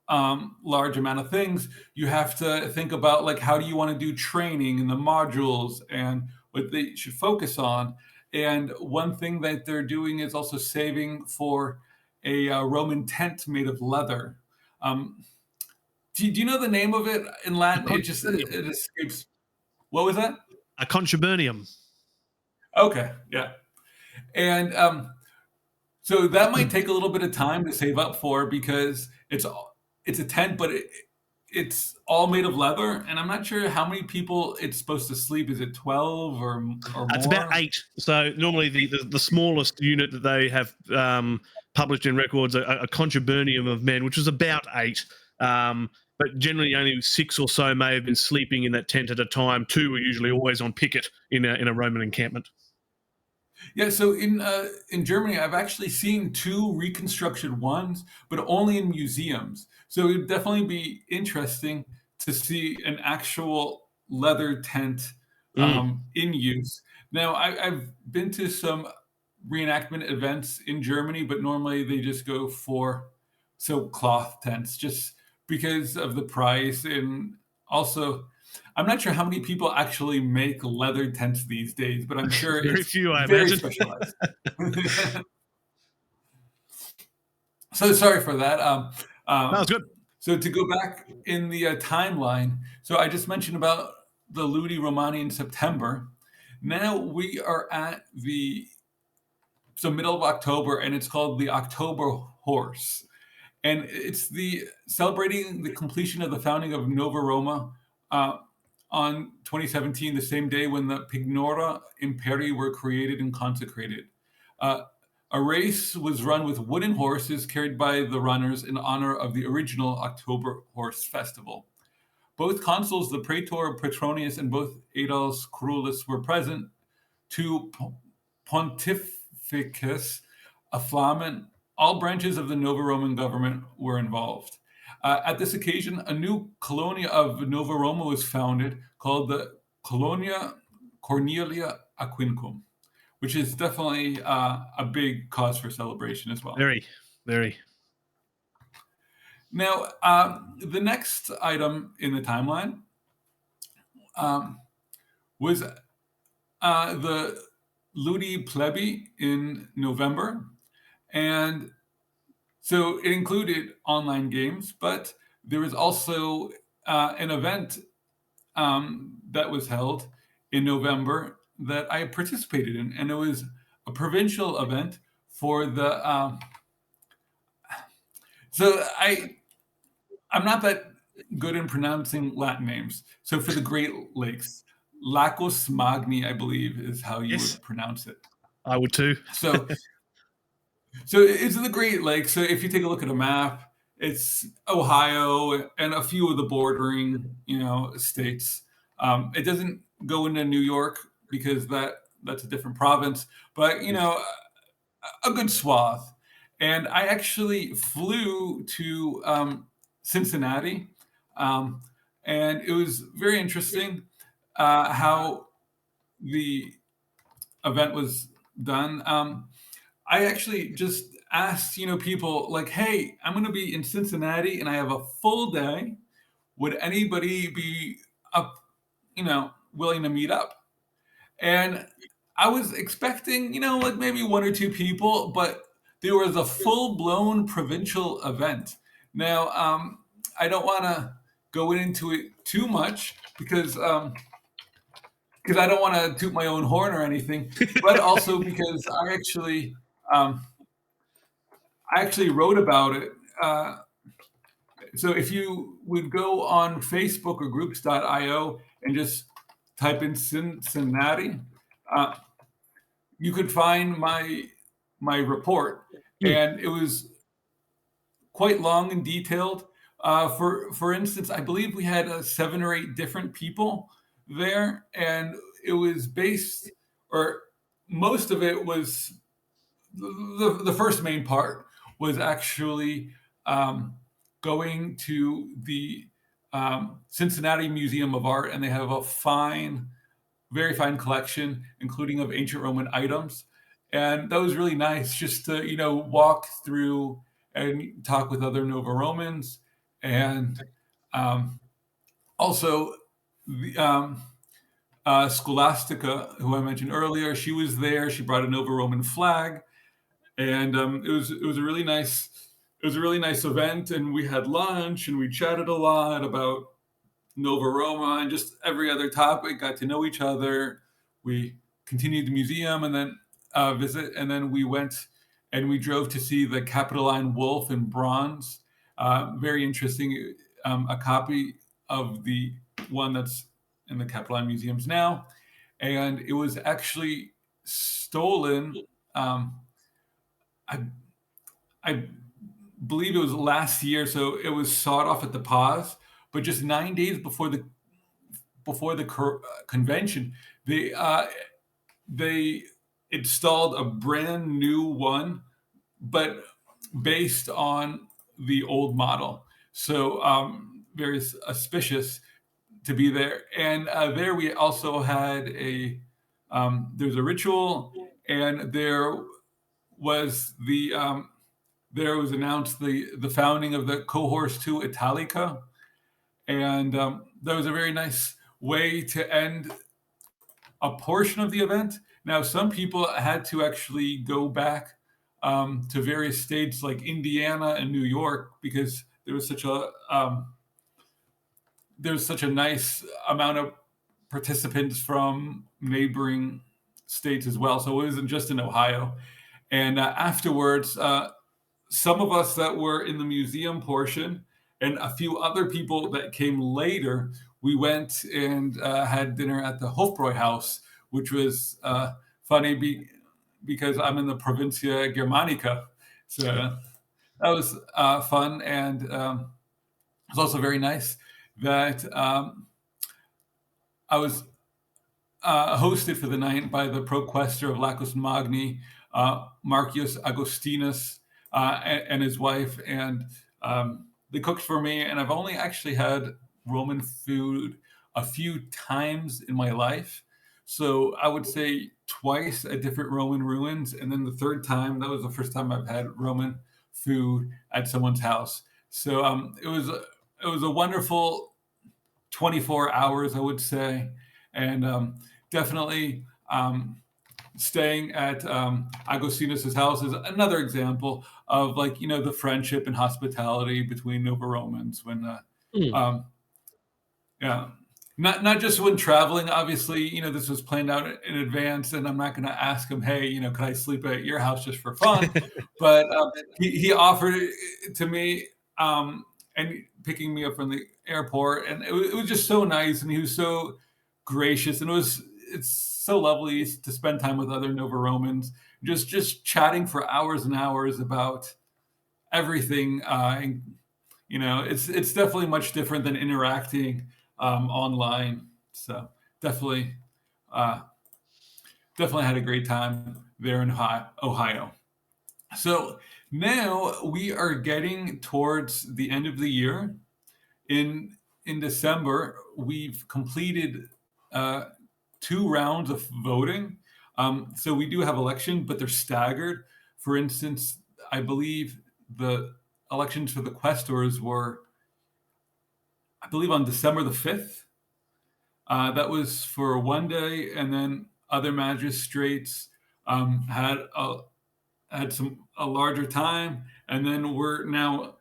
large amount of things. You have to think about, like, how do you want to do training and the modules and what they should focus on. And one thing that they're doing is also saving for a Roman tent made of leather. Um, do you know the name of it in A Latin? contubernium. It escapes. What was that? A contubernium. Okay, yeah. And so that might take a little bit of time to save up for, because it's a tent, but it's all made of leather, and I'm not sure how many people it's supposed to sleep. Is it 12 or It's about more? 8. So normally the smallest unit that they have published in records, a contubernium of men, which was about 8. But generally only 6 or so may have been sleeping in that tent at a time. 2 were usually always on picket in a Roman encampment. Yeah, so in Germany, I've actually seen two reconstructed ones, but only in museums. So it'd definitely be interesting to see an actual leather tent Mm. in use. Now, I've been to some reenactment events in Germany, but normally they just go for silk cloth tents just because of the price. And also, I'm not sure how many people actually make leather tents these days, but I'm sure Very it's few, I very imagine. specialized. So sorry for that. That was Um, good. so to go back in the timeline, so I just mentioned about the Ludi Romani in September. Now we are at the middle of October, and it's called the October Horse, and it's the celebrating the completion of the founding of Nova Roma uh, on 2017, the same day when the Pignora Imperii were created and consecrated. Uh, a race was run with wooden horses carried by the runners in honor of the original October Horse Festival. Both consuls, the Praetor Petronius and both Aedles Carolus, were present to Pontificus, a Flamen. All branches of the Nova Roman government were involved. At this occasion, a new colonia of Nova Roma was founded called the Colonia Cornelia Aquincum, which is definitely a big cause for celebration as well. Very, very. Now, the next item in the timeline was the Ludi Plebi in November. And so it included online games, but there was also an event that was held in November that I participated in, and it was a provincial event for the. I'm not that good in pronouncing Latin names. So for the Great Lakes, Lacus Magni, I believe, is how you Yes, would pronounce it. I would too. So So it's in the Great Lakes. So if you take a look at a map, it's Ohio and a few of the bordering, states. It doesn't go into New York because that's a different province, but a good swath. And I actually flew to Cincinnati, um, and it was very interesting how the event was done. I actually just asked, people like, "Hey, I'm going to be in Cincinnati and I have a full day. Would anybody be up, willing to meet up?" And I was expecting, like maybe one or two people, but there was a full-blown provincial event. Now, I don't want to go into it too much because I don't want to toot my own horn or anything, but also because um, I actually wrote about it. So if you would go on Facebook or groups.io and just type in Cincinnati, uh, you could find my report, Mm. and it was quite long and detailed. For instance, I believe we had 7 or 8 different people there, and it was based, or most of it was the first main part was actually going to the Cincinnati Museum of Art, and they have a very fine collection, including of ancient Roman items. And that was really nice just to, walk through and talk with other Nova Romans. And also, the, Scholastica, who I mentioned earlier, she was there. She brought a Nova Roman flag, and it was a really nice event. And we had lunch, and we chatted a lot about Nova Roma and just every other topic. Got to know each other. We continued the museum and then visit, and then we went and we drove to see the Capitoline Wolf in bronze. Very interesting. A copy of the one that's in the Capitoline Museums now, and it was actually stolen. I I believe it was last year, so it was sawed off at the paws. But just 9 days before the convention, they installed a brand new one, but based on the old model. So very auspicious to be there. And there we also had there's a ritual, and there was there was announced the founding of the Cohorts 2 Italica, and that was a very nice way to end a portion of the event. Now, some people had to actually go back to various states like Indiana and New York because there was such a nice amount of participants from neighboring states as well. So it wasn't just in Ohio. And afterwards, some of us that were in the museum portion and a few other people that came later, we went and had dinner at the Hofbräu House, which was funny because I'm in the Provincia Germanica. So that was fun. And it was also very nice that I was hosted for the night by the proquestor of Lacus Magni, Marcius Augustinus, and his wife, and they cooked for me. And I've only actually had Roman food a few times in my life, so I would say twice at different Roman ruins, and then the third time, that was the first time I've had Roman food at someone's house. So it was a wonderful 24 hours, I would say, and definitely staying at Agustinus's house is another example of, like, the friendship and hospitality between Nova Romans when Mm. yeah, not just when traveling. Obviously, this was planned out in advance, and I'm not going to ask him, hey, could I sleep at your house just for fun? But he offered it to me, and picking me up from the airport, and it was just so nice, and he was so gracious, and it's so lovely to spend time with other Nova Romans, just chatting for hours and hours about everything. And it's definitely much different than interacting online. So definitely, uh, definitely had a great time there in Ohio. So now we are getting towards the end of the year. In December, we've completed 2 rounds of voting. So we do have elections, but they're staggered. For instance, I believe the elections for the questors were, I believe, on December the 5th. That was for one day, and then other magistrates had a larger time, and then we're now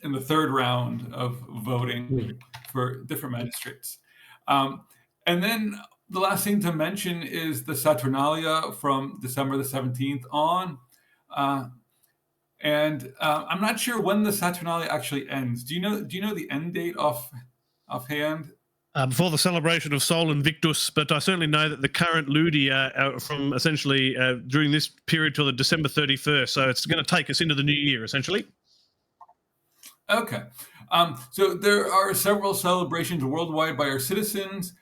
in the third round of voting for different magistrates. And then the last thing to mention is the Saturnalia from December the 17th on. And I'm not sure when the Saturnalia actually ends. Do you know the end date offhand? Before the celebration of Sol Invictus, but I certainly know that the current Ludi are from essentially during this period till the December 31st. So it's going to take us into the new year, essentially. Okay. So there are several celebrations worldwide by our citizens,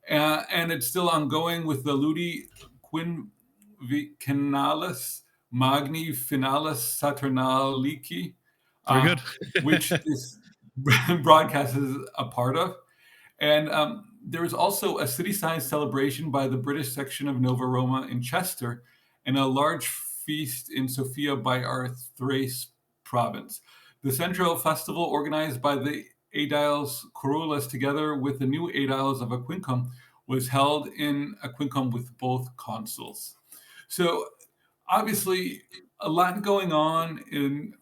and it's still ongoing with the Ludi Quinvicennalis Magni Finalis Saturnalici, Very good. which this broadcast is a part of. And there is also a city science celebration by the British section of Nova Roma in Chester, and a large feast in Sofia by our Thrace province. The Central Festival, organized by the Aediles Curules together with the new Aediles of Aquincum, was held in Aquincum with both consuls. So obviously, a lot going on in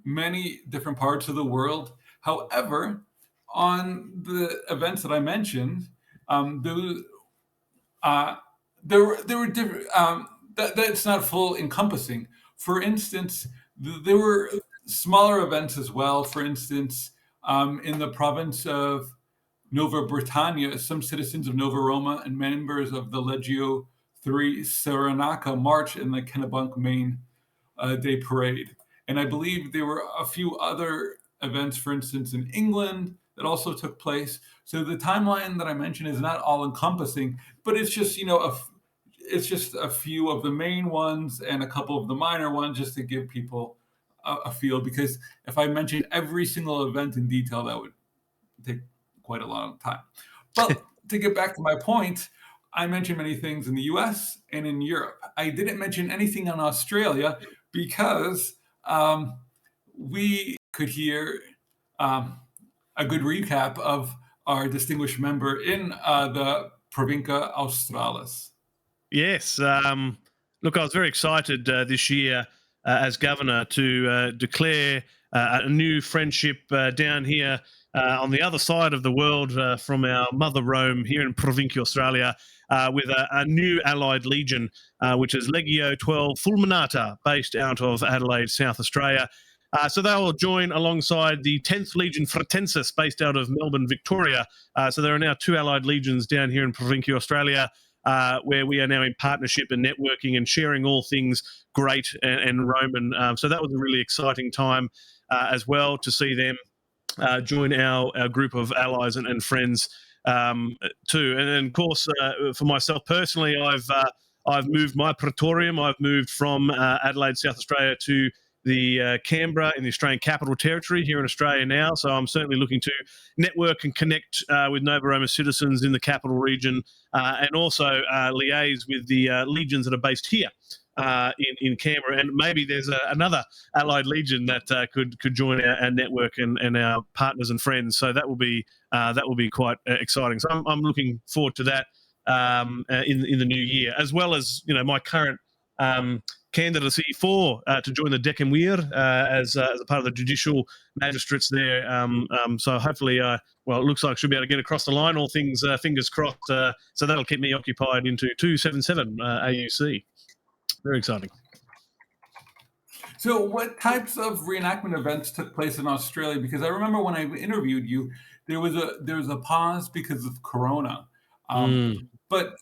many different parts of the world. However, on the events that I mentioned, there were different. That's not full encompassing. For instance, there were smaller events as well. For instance, in the province of Nova Britannia, some citizens of Nova Roma and members of the Legio III Serenaca march in the Kennebunk Main Day Parade. And I believe there were a few other events, for instance, in England that also took place. So the timeline that I mentioned is not all encompassing, but it's just, it's just a few of the main ones and a couple of the minor ones, just to give people a feel. Because if I mentioned every single event in detail, that would take quite a long time. But to get back to my point, I mentioned many things in the US and in Europe. I didn't mention anything on Australia because we could hear um, a good recap of our distinguished member in the Provincia Australis. Yes. Look, I was very excited this year as governor to declare a new friendship down here on the other side of the world from our mother Rome here in Provincia Australia with a new allied legion, which is Legio 12 Fulminata, based out of Adelaide, South Australia. So they will join alongside the 10th Legion Fretensis, based out of Melbourne, Victoria. So there are now two allied legions down here in Provincia Australia, where we are now in partnership and networking and sharing all things great and Roman. So that was a really exciting time as well to see them join our group of allies and friends too. And then, of course, for myself personally, I've moved my praetorium. I've moved from Adelaide, South Australia, to the Canberra in the Australian Capital Territory here in Australia now. So I'm certainly looking to network and connect with Nova Roma citizens in the capital region, and also liaise with the legions that are based here in Canberra. And maybe there's another allied legion that could join our network and our partners and friends. So that will be quite exciting. So I'm looking forward to that in the new year, as well as my current candidacy for to join the Decemvir as a part of the judicial magistrates there. So hopefully, well, it looks like I should be able to get across the line. All things fingers crossed. So that'll keep me occupied into 277 AUC. Very exciting. So, what types of reenactment events took place in Australia? Because I remember when I interviewed you, there was a pause because of Corona. Um, Mm. but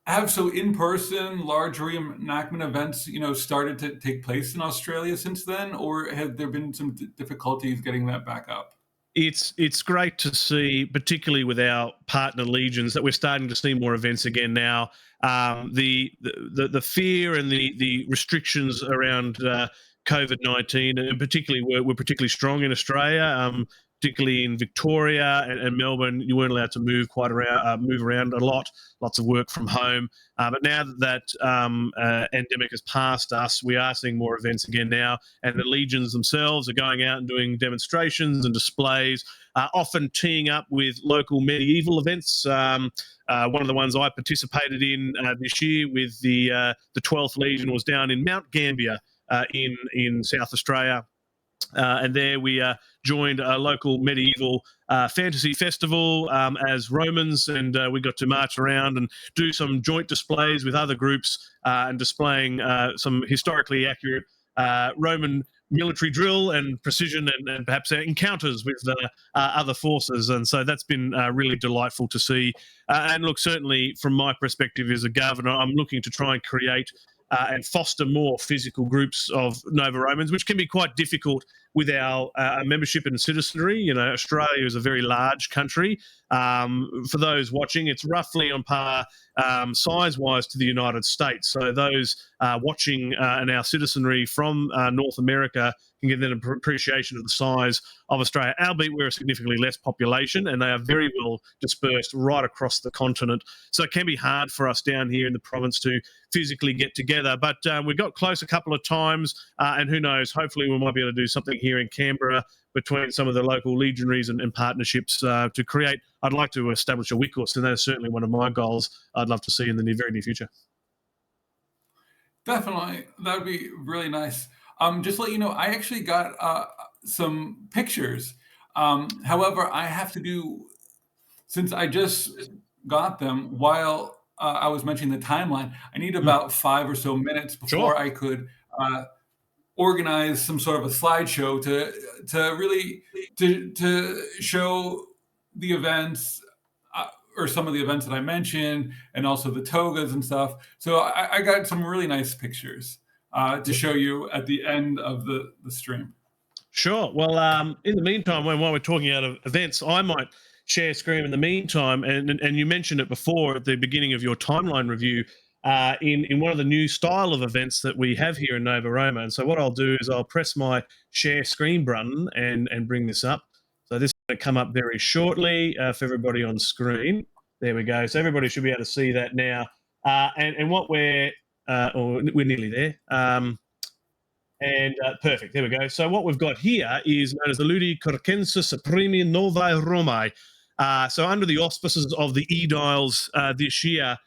have so in person large reenactment events started to take place in Australia since then, or have there been some difficulties getting that back up? It's great to see, particularly with our partner legions, that we're starting to see more events again now. The fear and the restrictions around COVID-19, and particularly were particularly strong in Australia. Particularly in Victoria and Melbourne, you weren't allowed to move around a lot. Lots of work from home. But now that endemic has passed us, we are seeing more events again now, and the legions themselves are going out and doing demonstrations and displays, often teeing up with local medieval events. One of the ones I participated in this year with the 12th Legion was down in Mount Gambier in South Australia. And there we joined a local medieval fantasy festival as Romans, and we got to march around and do some joint displays with other groups and displaying some historically accurate Roman military drill and precision and perhaps encounters with other forces. And so that's been really delightful to see. And look, certainly from my perspective as a governor, I'm looking to try and create and foster more physical groups of Nova Romans, which can be quite difficult with our membership and citizenry. Australia is a very large country. For those watching, it's roughly on par size-wise to the United States. So those watching and our citizenry from North America can get an appreciation of the size of Australia, albeit we're a significantly less population, and they are very well dispersed right across the continent. So it can be hard for us down here in the province to physically get together. But we got close a couple of times, and who knows, hopefully we might be able to do something here in Canberra between some of the local legionaries and partnerships to create. I'd like to establish a WICUS, and that's certainly one of my goals I'd love to see in the very near future. Definitely, that would be really nice. Just to let you know, I actually got some pictures. However, I have to do, since I just got them while I was mentioning the timeline, I need Mm. about 5 or so minutes Sure. before I could organize some sort of a slideshow to really to show the events, or some of the events that I mentioned, and also the togas and stuff. So I got some really nice pictures to show you at the end of the stream. Sure. Well, in the meantime, while we're talking out of events, I might share screen in the meantime. And you mentioned it before at the beginning of your timeline review. In one of the new style of events that we have here in Nova Roma. And so what I'll do is I'll press my share screen button and bring this up. So this is going to come up very shortly for everybody on screen. There we go. So everybody should be able to see that now. And what or we're nearly there. And perfect. There we go. So what we've got here is known as the Ludi Circenses Primi Novae Romae. So under the auspices of the Aediles this year,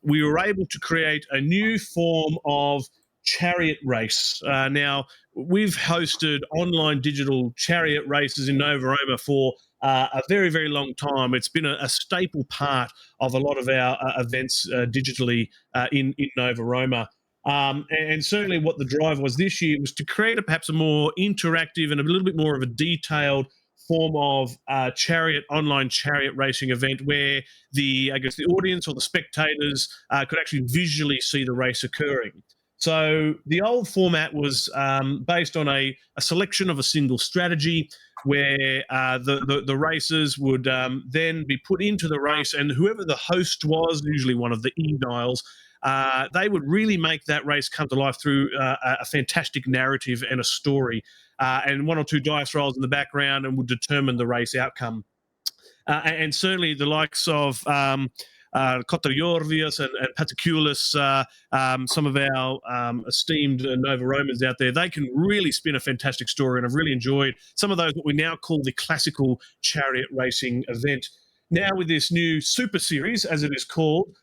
we were able to create a new form of chariot race. Now, we've hosted online digital chariot races in Nova Roma for a very, very long time. It's been a staple part of a lot of our events digitally in Nova Roma. And certainly what the drive was this year was to create perhaps a more interactive and a little bit more of a detailed form of online chariot racing event where I guess the audience or the spectators could actually visually see the race occurring. So the old format was based on a selection of a single strategy where the racers would then be put into the race, and whoever the host was, usually one of the Aediles, they would really make that race come to life through a fantastic narrative and a story, and one or two dice rolls in the background, and would determine the race outcome. And certainly the likes of Cotoriorvius and Paterculus, some of our esteemed Nova Romans out there, they can really spin a fantastic story, and I've really enjoyed some of those what we now call the classical chariot racing event. Now with this new super series, as it is called,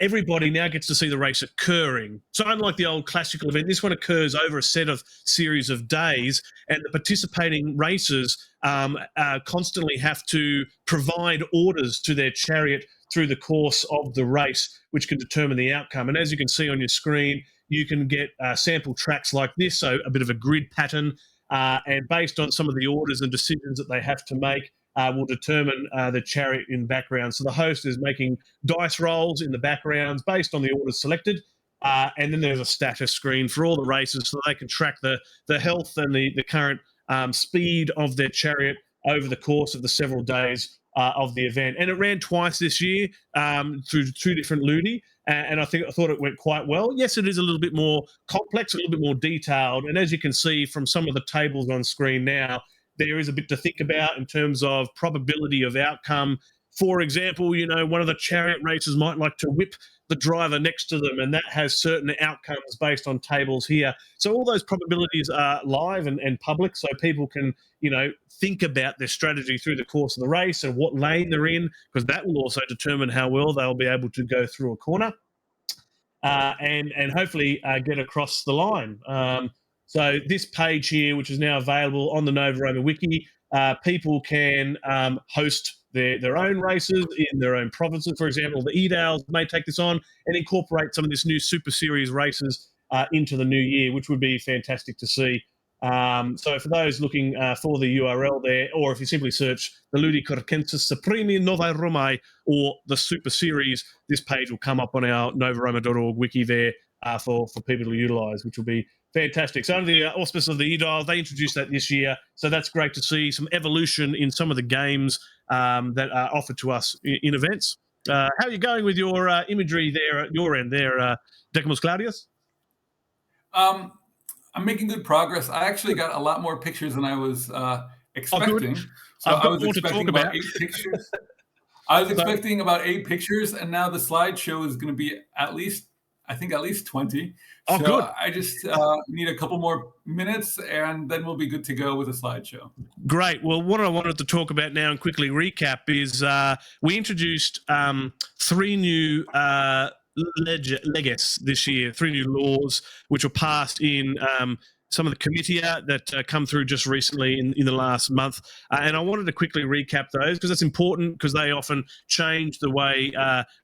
everybody now gets to see the race occurring. So unlike the old classical event, this one occurs over a set of series of days, and the participating racers constantly have to provide orders to their chariot through the course of the race, which can determine the outcome. And as you can see on your screen, you can get sample tracks like this, so a bit of a grid pattern, and based on some of the orders and decisions that they have to make, will determine the chariot in the background. So the host is making dice rolls in the backgrounds based on the orders selected. And then there's a status screen for all the races so they can track the health and the current speed of their chariot over the course of the several days of the event. And it ran twice this year through two different Ludi. And I thought it went quite well. Yes, it is a little bit more complex, a little bit more detailed. And as you can see from some of the tables on screen now, there is a bit to think about in terms of probability of outcome. For example, one of the chariot racers might like to whip the driver next to them, and that has certain outcomes based on tables here. So all those probabilities are live and public, so people can, think about their strategy through the course of the race and what lane they're in, because that will also determine how well they'll be able to go through a corner and hopefully get across the line. So this page here, which is now available on the Nova Roma Wiki, people can host their own races in their own provinces. For example, the Aediles may take this on and incorporate some of this new Super Series races into the new year, which would be fantastic to see. So for those looking for the URL there, or if you simply search the Ludi Circenses Primi Novae Romae or the Super Series, this page will come up on our novaroma.org wiki there for people to utilise, which will be fantastic. So under the auspices of the Aediles, they introduced that this year. So that's great to see some evolution in some of the games that are offered to us in events. How are you going with your imagery there at your end there, Decimus Claudius? I'm making good progress. I actually got a lot more pictures than I was expecting. So I've got I was more to expecting talk about about. 8 pictures. I was expecting about 8 pictures, and now the slideshow is going to be at least 20. Oh, so good. I just need a couple more minutes, and then we'll be good to go with a slideshow. Great. Well, what I wanted to talk about now and quickly recap is we introduced 3 new leges this year, 3 new laws which were passed in some of the comitia that come through just recently in the last month. And I wanted to quickly recap those because it's important, because they often change the way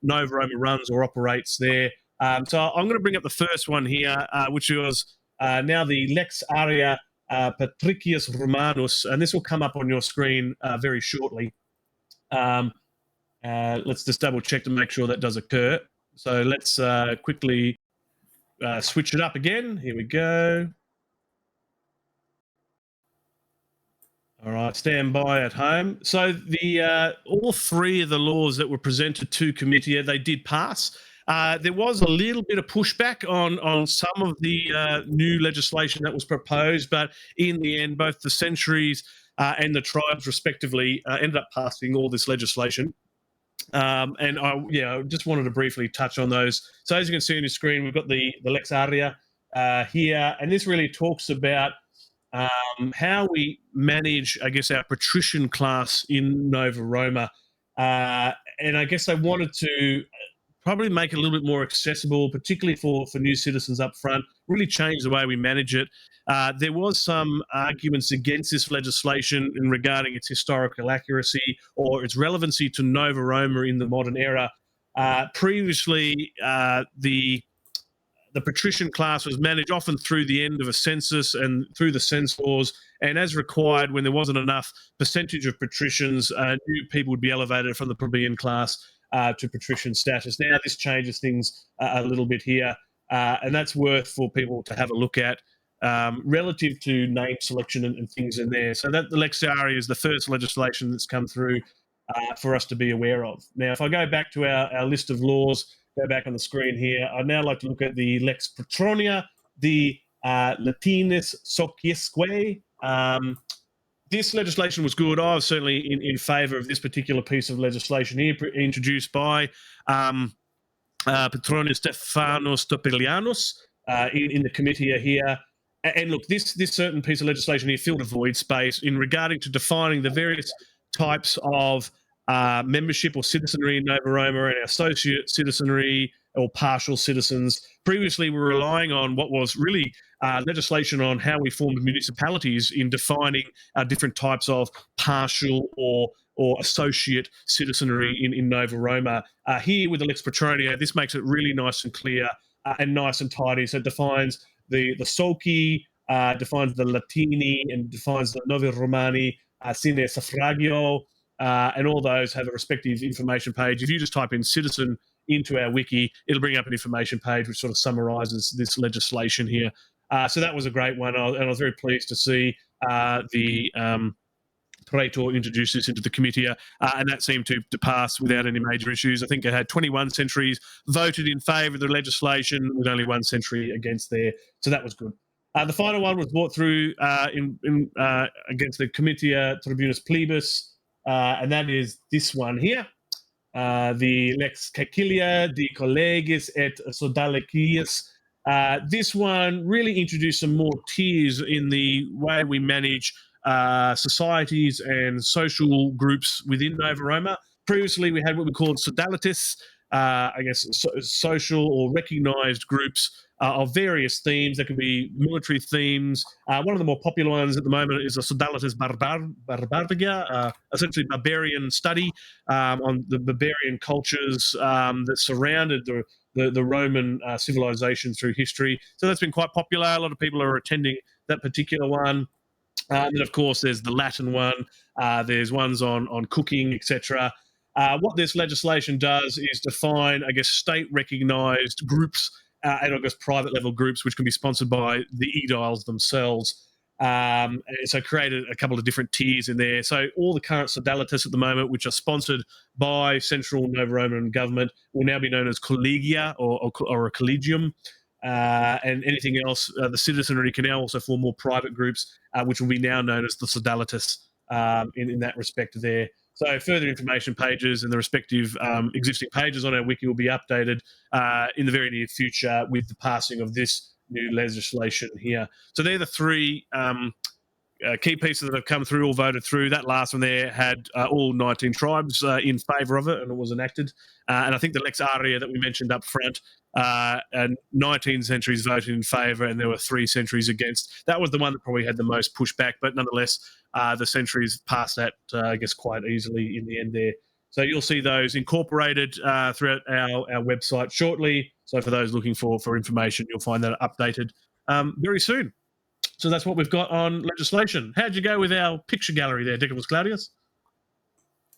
Nova Roma runs or operates there. So I'm going to bring up the first one here, which was now the Lex Aria Patricius Romanus, and this will come up on your screen very shortly. Let's just double check to make sure that does occur. So let's quickly switch it up again. Here we go. All right, stand by at home. So the all 3 of the laws that were presented to Comitia, they did pass. There was a little bit of pushback on some of the new legislation that was proposed, but in the end, both the Centuries and the tribes respectively ended up passing all this legislation. And I just wanted to briefly touch on those. So as you can see on your screen, we've got the Lex Aria here, and this really talks about how we manage, I guess, our patrician class in Nova Roma. And I guess I wanted to probably make it a little bit more accessible, particularly for new citizens up front, really change the way we manage it. There was some arguments against this legislation in regarding its historical accuracy or its relevancy to Nova Roma in the modern era. Previously, the patrician class was managed often through the end of a census and through the censors, and as required, when there wasn't enough percentage of patricians, new people would be elevated from the plebeian class to patrician status. Now this changes things a little bit here, and that's worth for people to have a look at relative to name selection and things in there. So that the Lex Aria is the first legislation that's come through for us to be aware of. Now, if I go back to our list of laws, go back on the screen here, I'd now like to look at the Lex Patronia, the Latinis Sociesque. This legislation was good. I was certainly in favour of this particular piece of legislation here, introduced by Petronius Stephanos Topelianos in the committee here. And look, this certain piece of legislation here filled a void space in regarding to defining the various types of membership or citizenry in Nova Roma and associate citizenry or partial citizens. Previously, we were relying on what was really legislation on how we formed municipalities in defining different types of partial or associate citizenry in Nova Roma. Here with the Lex Patronia, this makes it really nice and clear and nice and tidy. So it defines the Soci, defines the Latini, and defines the Novi Romani, Sine Suffragio, and all those have a respective information page. If you just type in citizen into our wiki, it'll bring up an information page which sort of summarizes this legislation here. So that was a great one, and I was very pleased to see the Praetor introduce this into the committee, and that seemed to pass without any major issues. I think it had 21 centuries voted in favour of the legislation, with only 1 century against there, so that was good. The final one was brought through against the Comitia Tribunus Plebis, and that is this one here, the Lex Caecilia de Collegis et Sodaliciis. This one really introduced some more tiers in the way we manage societies and social groups within Nova Roma. Previously, we had what we called sodalitas, social or recognised groups of various themes. There could be military themes. One of the more popular ones at the moment is a sodalitas barbaria, essentially barbarian study on the barbarian cultures that surrounded the Roman civilization through history. So that's been quite popular. A lot of people are attending that particular one. And then, of course, there's the Latin one. There's ones on cooking, etc. What this legislation does is define, I guess, state-recognised groups and, I guess, private-level groups, which can be sponsored by the aediles themselves. So created a couple of different tiers in there. So all the current sodalitas at the moment, which are sponsored by central Nova Roman government, will now be known as collegia or a collegium. And anything else, the citizenry can now also form more private groups, which will be now known as the sodalitas in that respect there. So further information pages and the respective existing pages on our wiki will be updated in the very near future with the passing of this new legislation here. So they're the three key pieces that have come through or voted through. That last one there had all 19 tribes in favour of it, and it was enacted. And I think the Lex Aria that we mentioned up front, and 19 centuries voted in favour, and there were 3 centuries against. That was the one that probably had the most pushback, but nonetheless, the centuries passed that, I guess, quite easily in the end there. So you'll see those incorporated throughout our website shortly. So for those looking for information, you'll find that updated very soon. So that's what we've got on legislation. How'd you go with our picture gallery there, Dickables Claudius?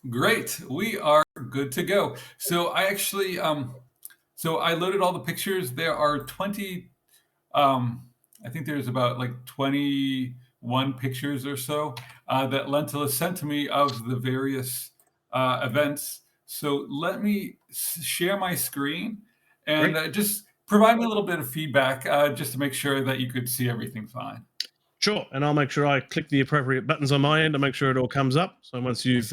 Great. We are good to go. So I actually, so I loaded all the pictures. There are 20, I think there's about like 21 pictures or so that Lentulus sent to me of the various events. So let me share my screen and just provide me a little bit of feedback just to make sure that you could see everything fine. Sure, and I'll make sure I click the appropriate buttons on my end to make sure it all comes up. So once you've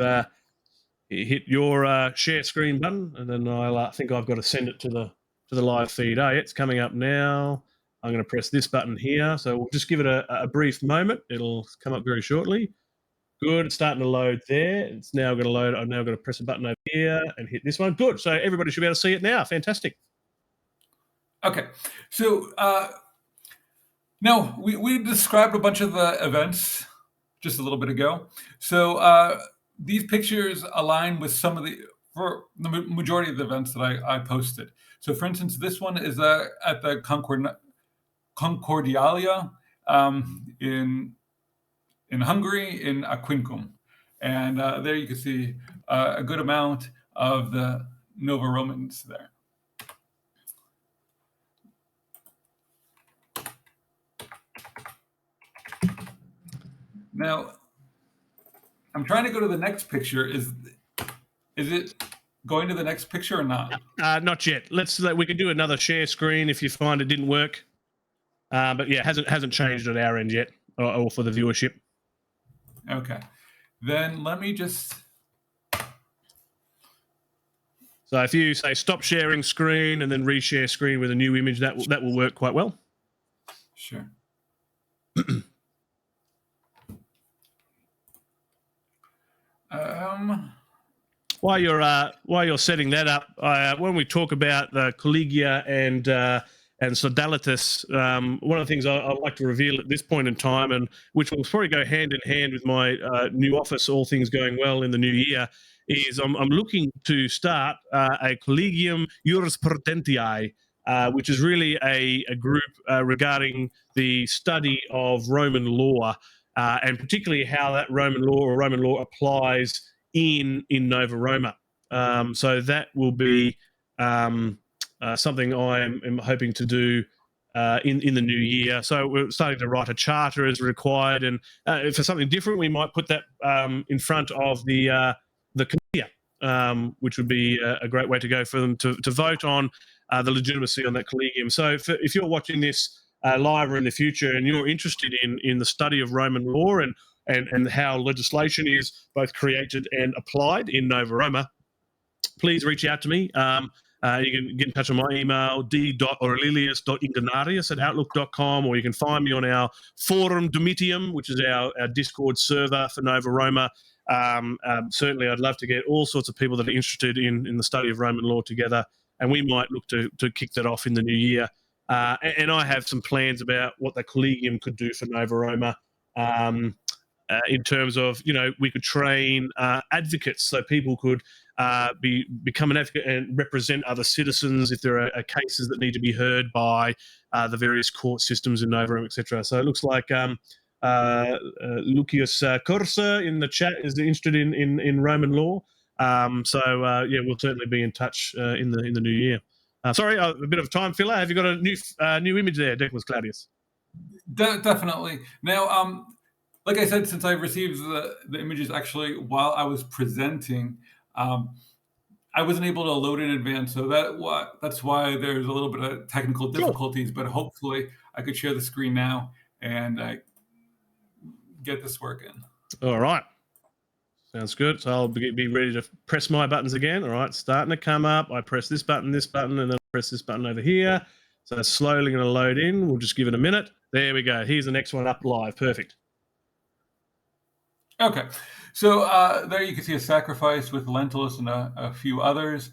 hit your share screen button, and then I'll think I've got to send it to the live feed. Oh, it's coming up now. I'm going to press this button here. So we'll just give it a brief moment. It'll come up very shortly. Good, it's starting to load there. It's now going to load. I'm now going to press a button over here and hit this one. Good. So everybody should be able to see it now. Fantastic. Okay, so now we described a bunch of the events just a little bit ago. So these pictures align with some of for the majority of the events that I posted. So for instance, this one is at the Concordialia in Hungary, in Aquincum. And there you can see a good amount of the Nova Romans there. Now, I'm trying to go to the next picture. Is it going to the next picture or not? Not yet. We can do another share screen if you find it didn't work. But yeah, hasn't changed at our end yet, or for the viewership. Okay, then let me just. So if you say stop sharing screen and then reshare screen with a new image, that will work quite well. Sure. While you're setting that up, when we talk about the collegia and sodalitas, one of the things I'd like to reveal at this point in time, and which will probably go hand in hand with my new office, all things going well in the new year, is I'm looking to start a collegium jurisprudentii, which is really a group regarding the study of Roman law, and particularly how that Roman law applies in Nova Roma. So that will be something I am hoping to do in the new year. So we're starting to write a charter as required, and for something different, we might put that in front of the committee, which would be a great way to go for them to vote on the legitimacy on that collegium. So if you're watching this live or in the future and you're interested in the study of Roman law and how legislation is both created and applied in Nova Roma, please reach out to me. You can get in touch on my email, d.aurelius.inganarius@outlook.com, or you can find me on our Forum Domitium, which is our Discord server for Nova Roma. Certainly, I'd love to get all sorts of people that are interested in the study of Roman law together, and we might look to kick that off in the new year. And I have some plans about what the collegium could do for Nova Roma. In terms of, we could train advocates, so people could become an advocate and represent other citizens if there are cases that need to be heard by the various court systems in Nova Roma, etc. So it looks like Lucius Corsa in the chat is interested in Roman law. Yeah, we'll certainly be in touch in the new year. Sorry, a bit of a time filler. Have you got a new image there, Declan Claudius? Definitely. Now, like I said, since I received the images actually while I was presenting, I wasn't able to load in advance. So that's why there's a little bit of technical difficulties, but hopefully I could share the screen now and get this working. All right. Sounds good. So I'll be ready to press my buttons again. All right, starting to come up. I press this button, and then I press this button over here. So it's slowly going to load in. We'll just give it a minute. There we go. Here's the next one up live. Perfect. Okay, so there you can see a sacrifice with lentils and a few others.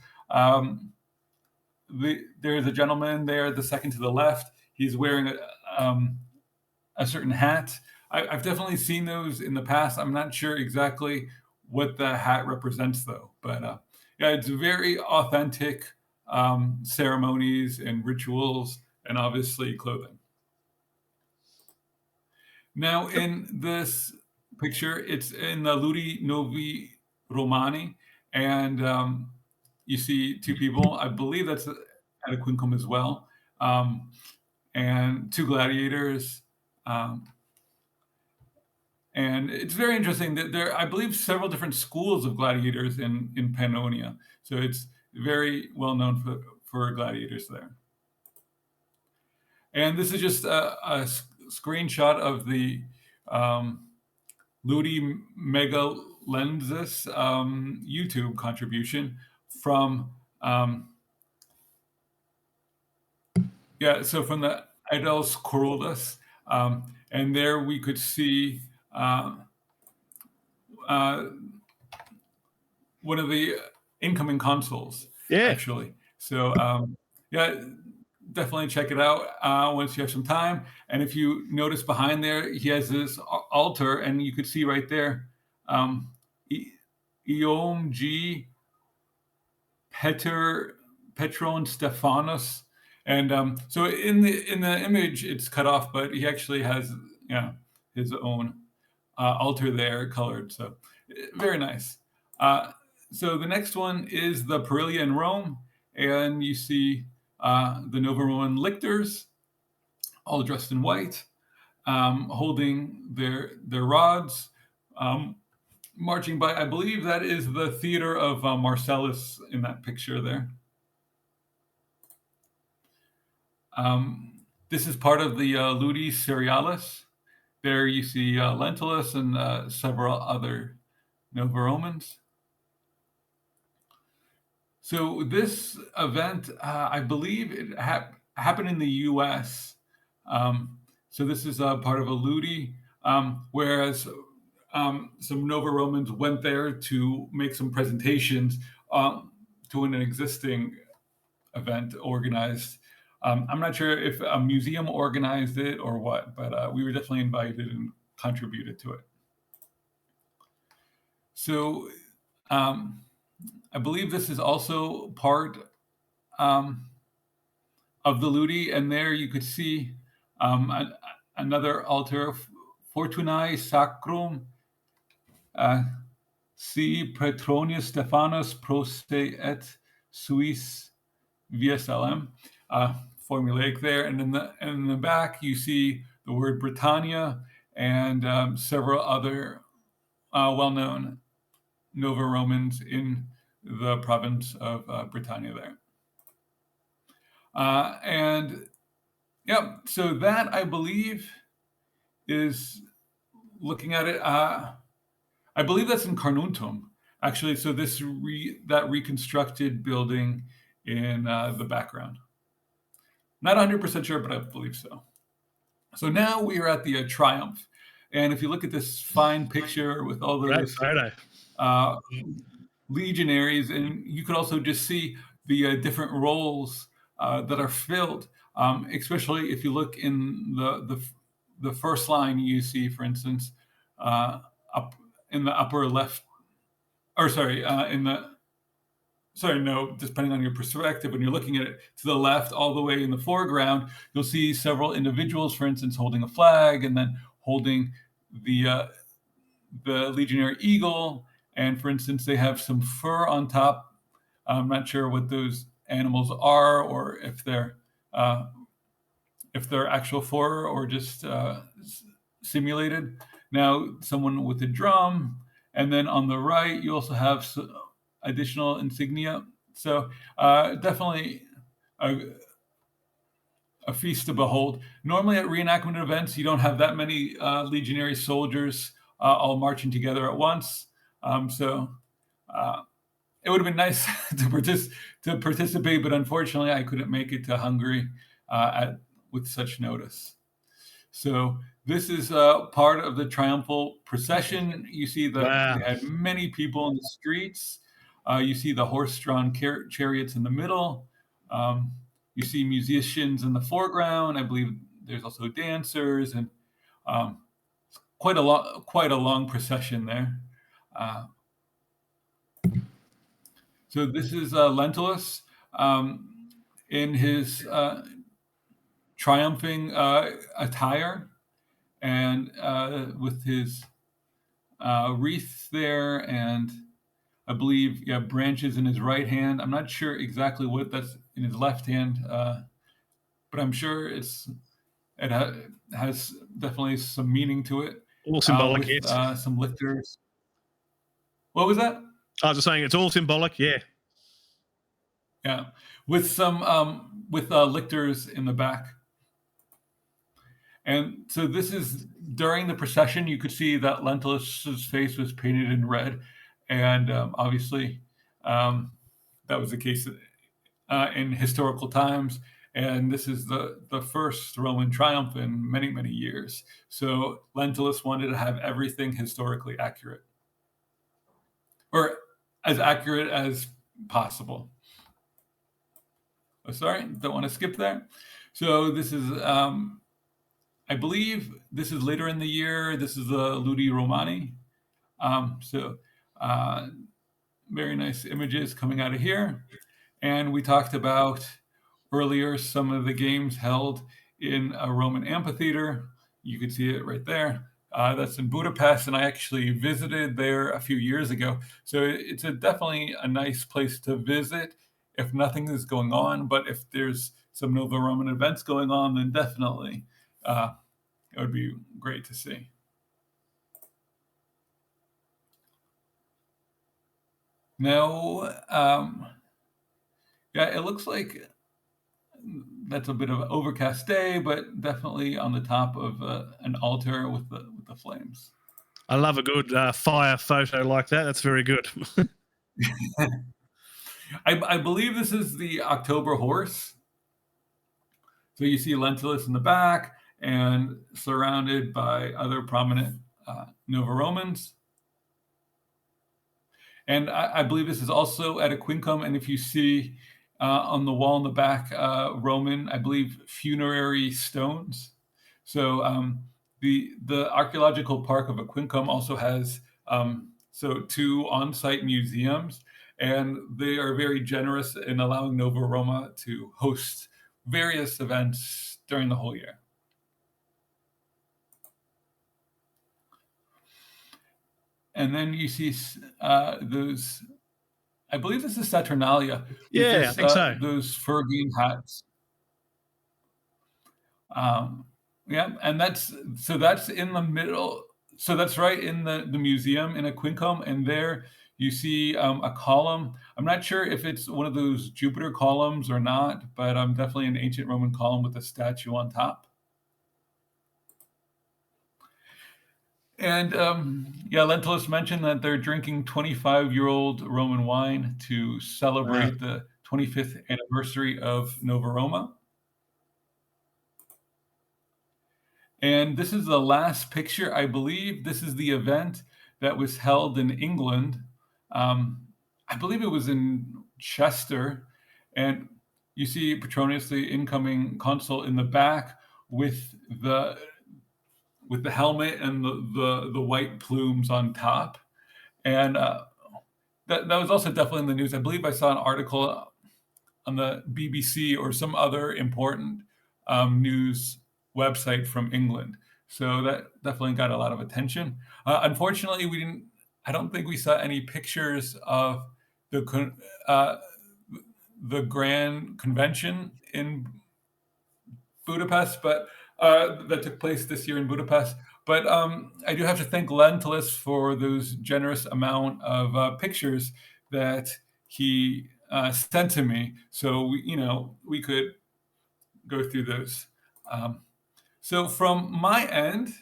There's a gentleman there, the second to the left. He's wearing a certain hat. I've definitely seen those in the past. I'm not sure exactly what the hat represents, though. But yeah, it's very authentic ceremonies and rituals, and obviously clothing. Now, in this picture, it's in the Ludi Novi Romani, and you see two people. I believe that's at a quincum as well, and two gladiators. And it's very interesting that there, I believe, several different schools of gladiators in Pannonia. So it's very well known for gladiators there. And this is just a screenshot of the Ludi Mega Lenses YouTube contribution from from the Idols Corollas, and there we could see one of the incoming consoles. Yeah. Actually. So definitely check it out once you have some time. And if you notice behind there, he has this altar, and you could see right there, Eom G. Petron Stephanos. And so in the image, it's cut off, but he actually has his own altar there colored. So very nice. So the next one is the Perilia in Rome, and you see the Nova Roman lictors, all dressed in white, holding their rods, marching by. I believe that is the theater of Marcellus in that picture there. This is part of the Ludi Serialis. There you see Lentulus and several other Nova Romans. So this event, I believe it happened in the U.S. So this is part of a Ludi, whereas some Nova Romans went there to make some presentations to an existing event organized. I'm not sure if a museum organized it or what, but we were definitely invited and contributed to it. So I believe this is also part of the Ludi, and there you could see another altar, Fortunae Sacrum, si Petronius Stephanus proste et suis VSLM, formulaic there, and in the back you see the word Britannia and several other well-known Nova Romans in the province of Britannia there. So that, I believe, is, looking at it, I believe that's in Carnuntum, actually. So this that reconstructed building in the background. Not 100% sure, but I believe so. So now we are at the Triumph. And if you look at this fine picture with all those legionaries, and you could also just see the different roles that are filled, especially if you look in the first line you see, for instance, up in the upper left, depending on your perspective, when you're looking at it to the left, all the way in the foreground, you'll see several individuals, for instance, holding a flag and then holding the legionary eagle. And for instance, they have some fur on top. I'm not sure what those animals are, or if they're actual fur or just simulated. Now, someone with a drum, and then on the right, you also have additional insignia. So definitely a feast to behold. Normally at reenactment events, you don't have that many legionary soldiers all marching together at once. So it would have been nice to participate, but unfortunately I couldn't make it to Hungary with such notice. So this is part of the triumphal procession. You see that they had many people in the streets. You see the horse-drawn chariots in the middle. You see musicians in the foreground. I believe there's also dancers, and quite a long procession there. So this is Lentulus in his triumphing attire, and with his wreath there, and I believe branches in his right hand. I'm not sure exactly what that's in his left hand, but I'm sure it has definitely some meaning to it. All symbolic, with, yes. Some lictors. What was that? I was just saying it's all symbolic, yeah. Yeah, with some lictors in the back. And so this is during the procession. You could see that Lentulus' face was painted in red, and obviously um, that was the case in historical times. And this is the first Roman triumph in many, many years. So Lentulus wanted to have everything historically accurate, or as accurate as possible. Oh, sorry, don't want to skip there. So this is, I believe, this is later in the year. This is the Ludi Romani. So very nice images coming out of here. And we talked about earlier some of the games held in a Roman amphitheater. You can see it right there. That's in Budapest, and I actually visited there a few years ago. So it's definitely a nice place to visit if nothing is going on. But if there's some Nova Roman events going on, then definitely it would be great to see. Now, yeah, it looks like that's a bit of an overcast day, but definitely on the top of an altar with the flames. I love a good fire photo like that. That's very good. I believe this is the October horse. So you see Lentulus in the back and surrounded by other prominent Nova Romans. And I believe this is also at a quincum. And if you see on the wall in the back, Roman, I believe, funerary stones. So the archaeological park of Aquincum also has two on-site museums, and they are very generous in allowing Nova Roma to host various events during the whole year. And then you see those, I believe this is Saturnalia. Yeah, I think so. Those Phrygian hats. Yeah, and that's in the middle. So that's right in the museum in Aquincum, and there you see a column. I'm not sure if it's one of those Jupiter columns or not, but definitely an ancient Roman column with a statue on top. And yeah, Lentulus mentioned that they're drinking 25-year-old Roman wine to celebrate the 25th anniversary of Nova Roma. And this is the last picture. I believe this is the event that was held in England. I believe it was in Chester. And you see Petronius, the incoming consul, in the back with the helmet and the white plumes on top. And that was also definitely in the news. I believe I saw an article on the BBC or some other important news website from England. So that definitely got a lot of attention. Unfortunately, I don't think we saw any pictures of the Grand Convention in Budapest, but that took place this year in Budapest. But I do have to thank Lentulus for those generous amount of pictures that he sent to me, so we could go through those. So from my end,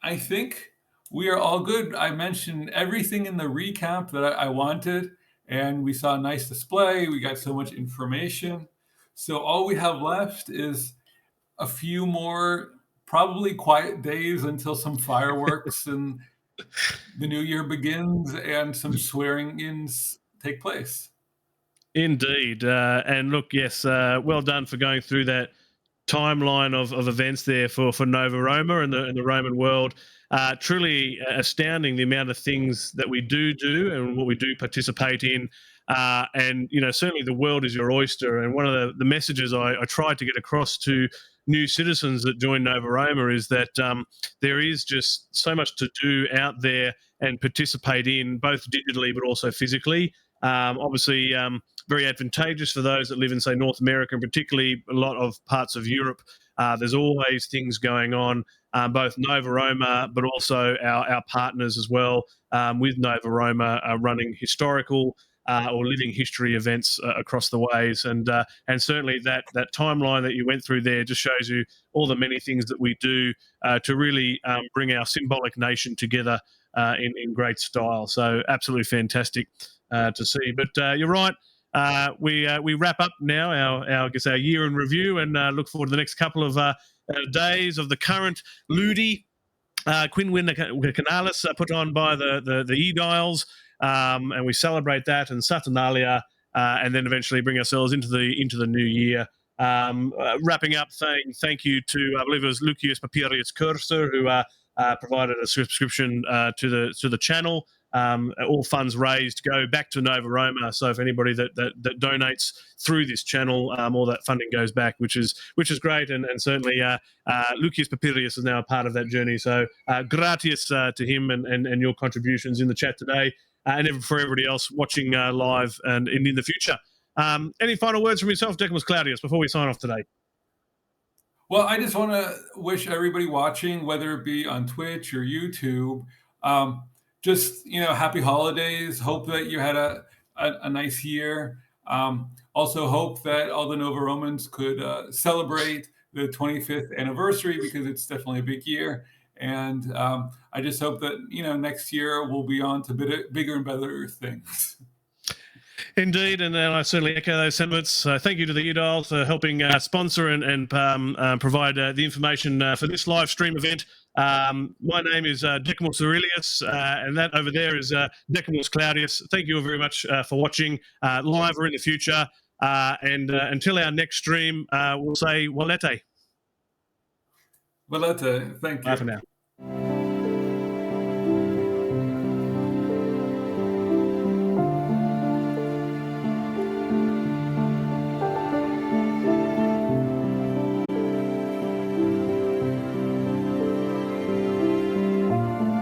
I think we are all good. I mentioned everything in the recap that I wanted, and we saw a nice display. We got so much information. So all we have left is a few more probably quiet days until some fireworks and the new year begins and some swearing-ins take place. Indeed. And look, yes, well done for going through that timeline of events there for Nova Roma and the Roman world. Truly astounding the amount of things that we do and what we do participate in. And certainly the world is your oyster. And one of the messages I tried to get across to new citizens that join Nova Roma is that there is just so much to do out there and participate in, both digitally but also physically. Obviously, very advantageous for those that live in, say, North America, and particularly a lot of parts of Europe. There's always things going on, both Nova Roma, but also our partners as well, with Nova Roma running historical or living history events across the ways. And certainly that timeline that you went through there just shows you all the many things that we do to really bring our symbolic nation together in great style. So absolutely fantastic to see. But you're right. We wrap up now our I guess our year in review, and look forward to the next couple of days of the current Ludi Quinvicennalis put on by the Ediles, and we celebrate that and Saturnalia, and then eventually bring ourselves into the new year. Wrapping up, saying thank you to I believe it was Lucius Papirius Cursor who provided a subscription to the channel. All funds raised go back to Nova Roma. So if anybody that donates through this channel, all that funding goes back, which is great, and certainly Lucius Papirius is now a part of that journey. So gratias to him and your contributions in the chat today, and for everybody else watching live and in the future. Any final words from yourself, Decimus Claudius, before we sign off today? Well, I just want to wish everybody watching, whether it be on Twitch or YouTube, just happy holidays. Hope that you had a nice year. Also hope that all the Nova Romans could celebrate the 25th anniversary, because it's definitely a big year. And I just hope that next year we'll be on to bigger and better things. Indeed, and I certainly echo those sentiments. Thank you to the Ediles for helping sponsor and provide the information for this live stream event. My name is Decimus Aurelius, and that over there is Decimus Claudius. Thank you very much for watching live or in the future. And until our next stream, we'll say Valete. Valete, thank you. Bye for now.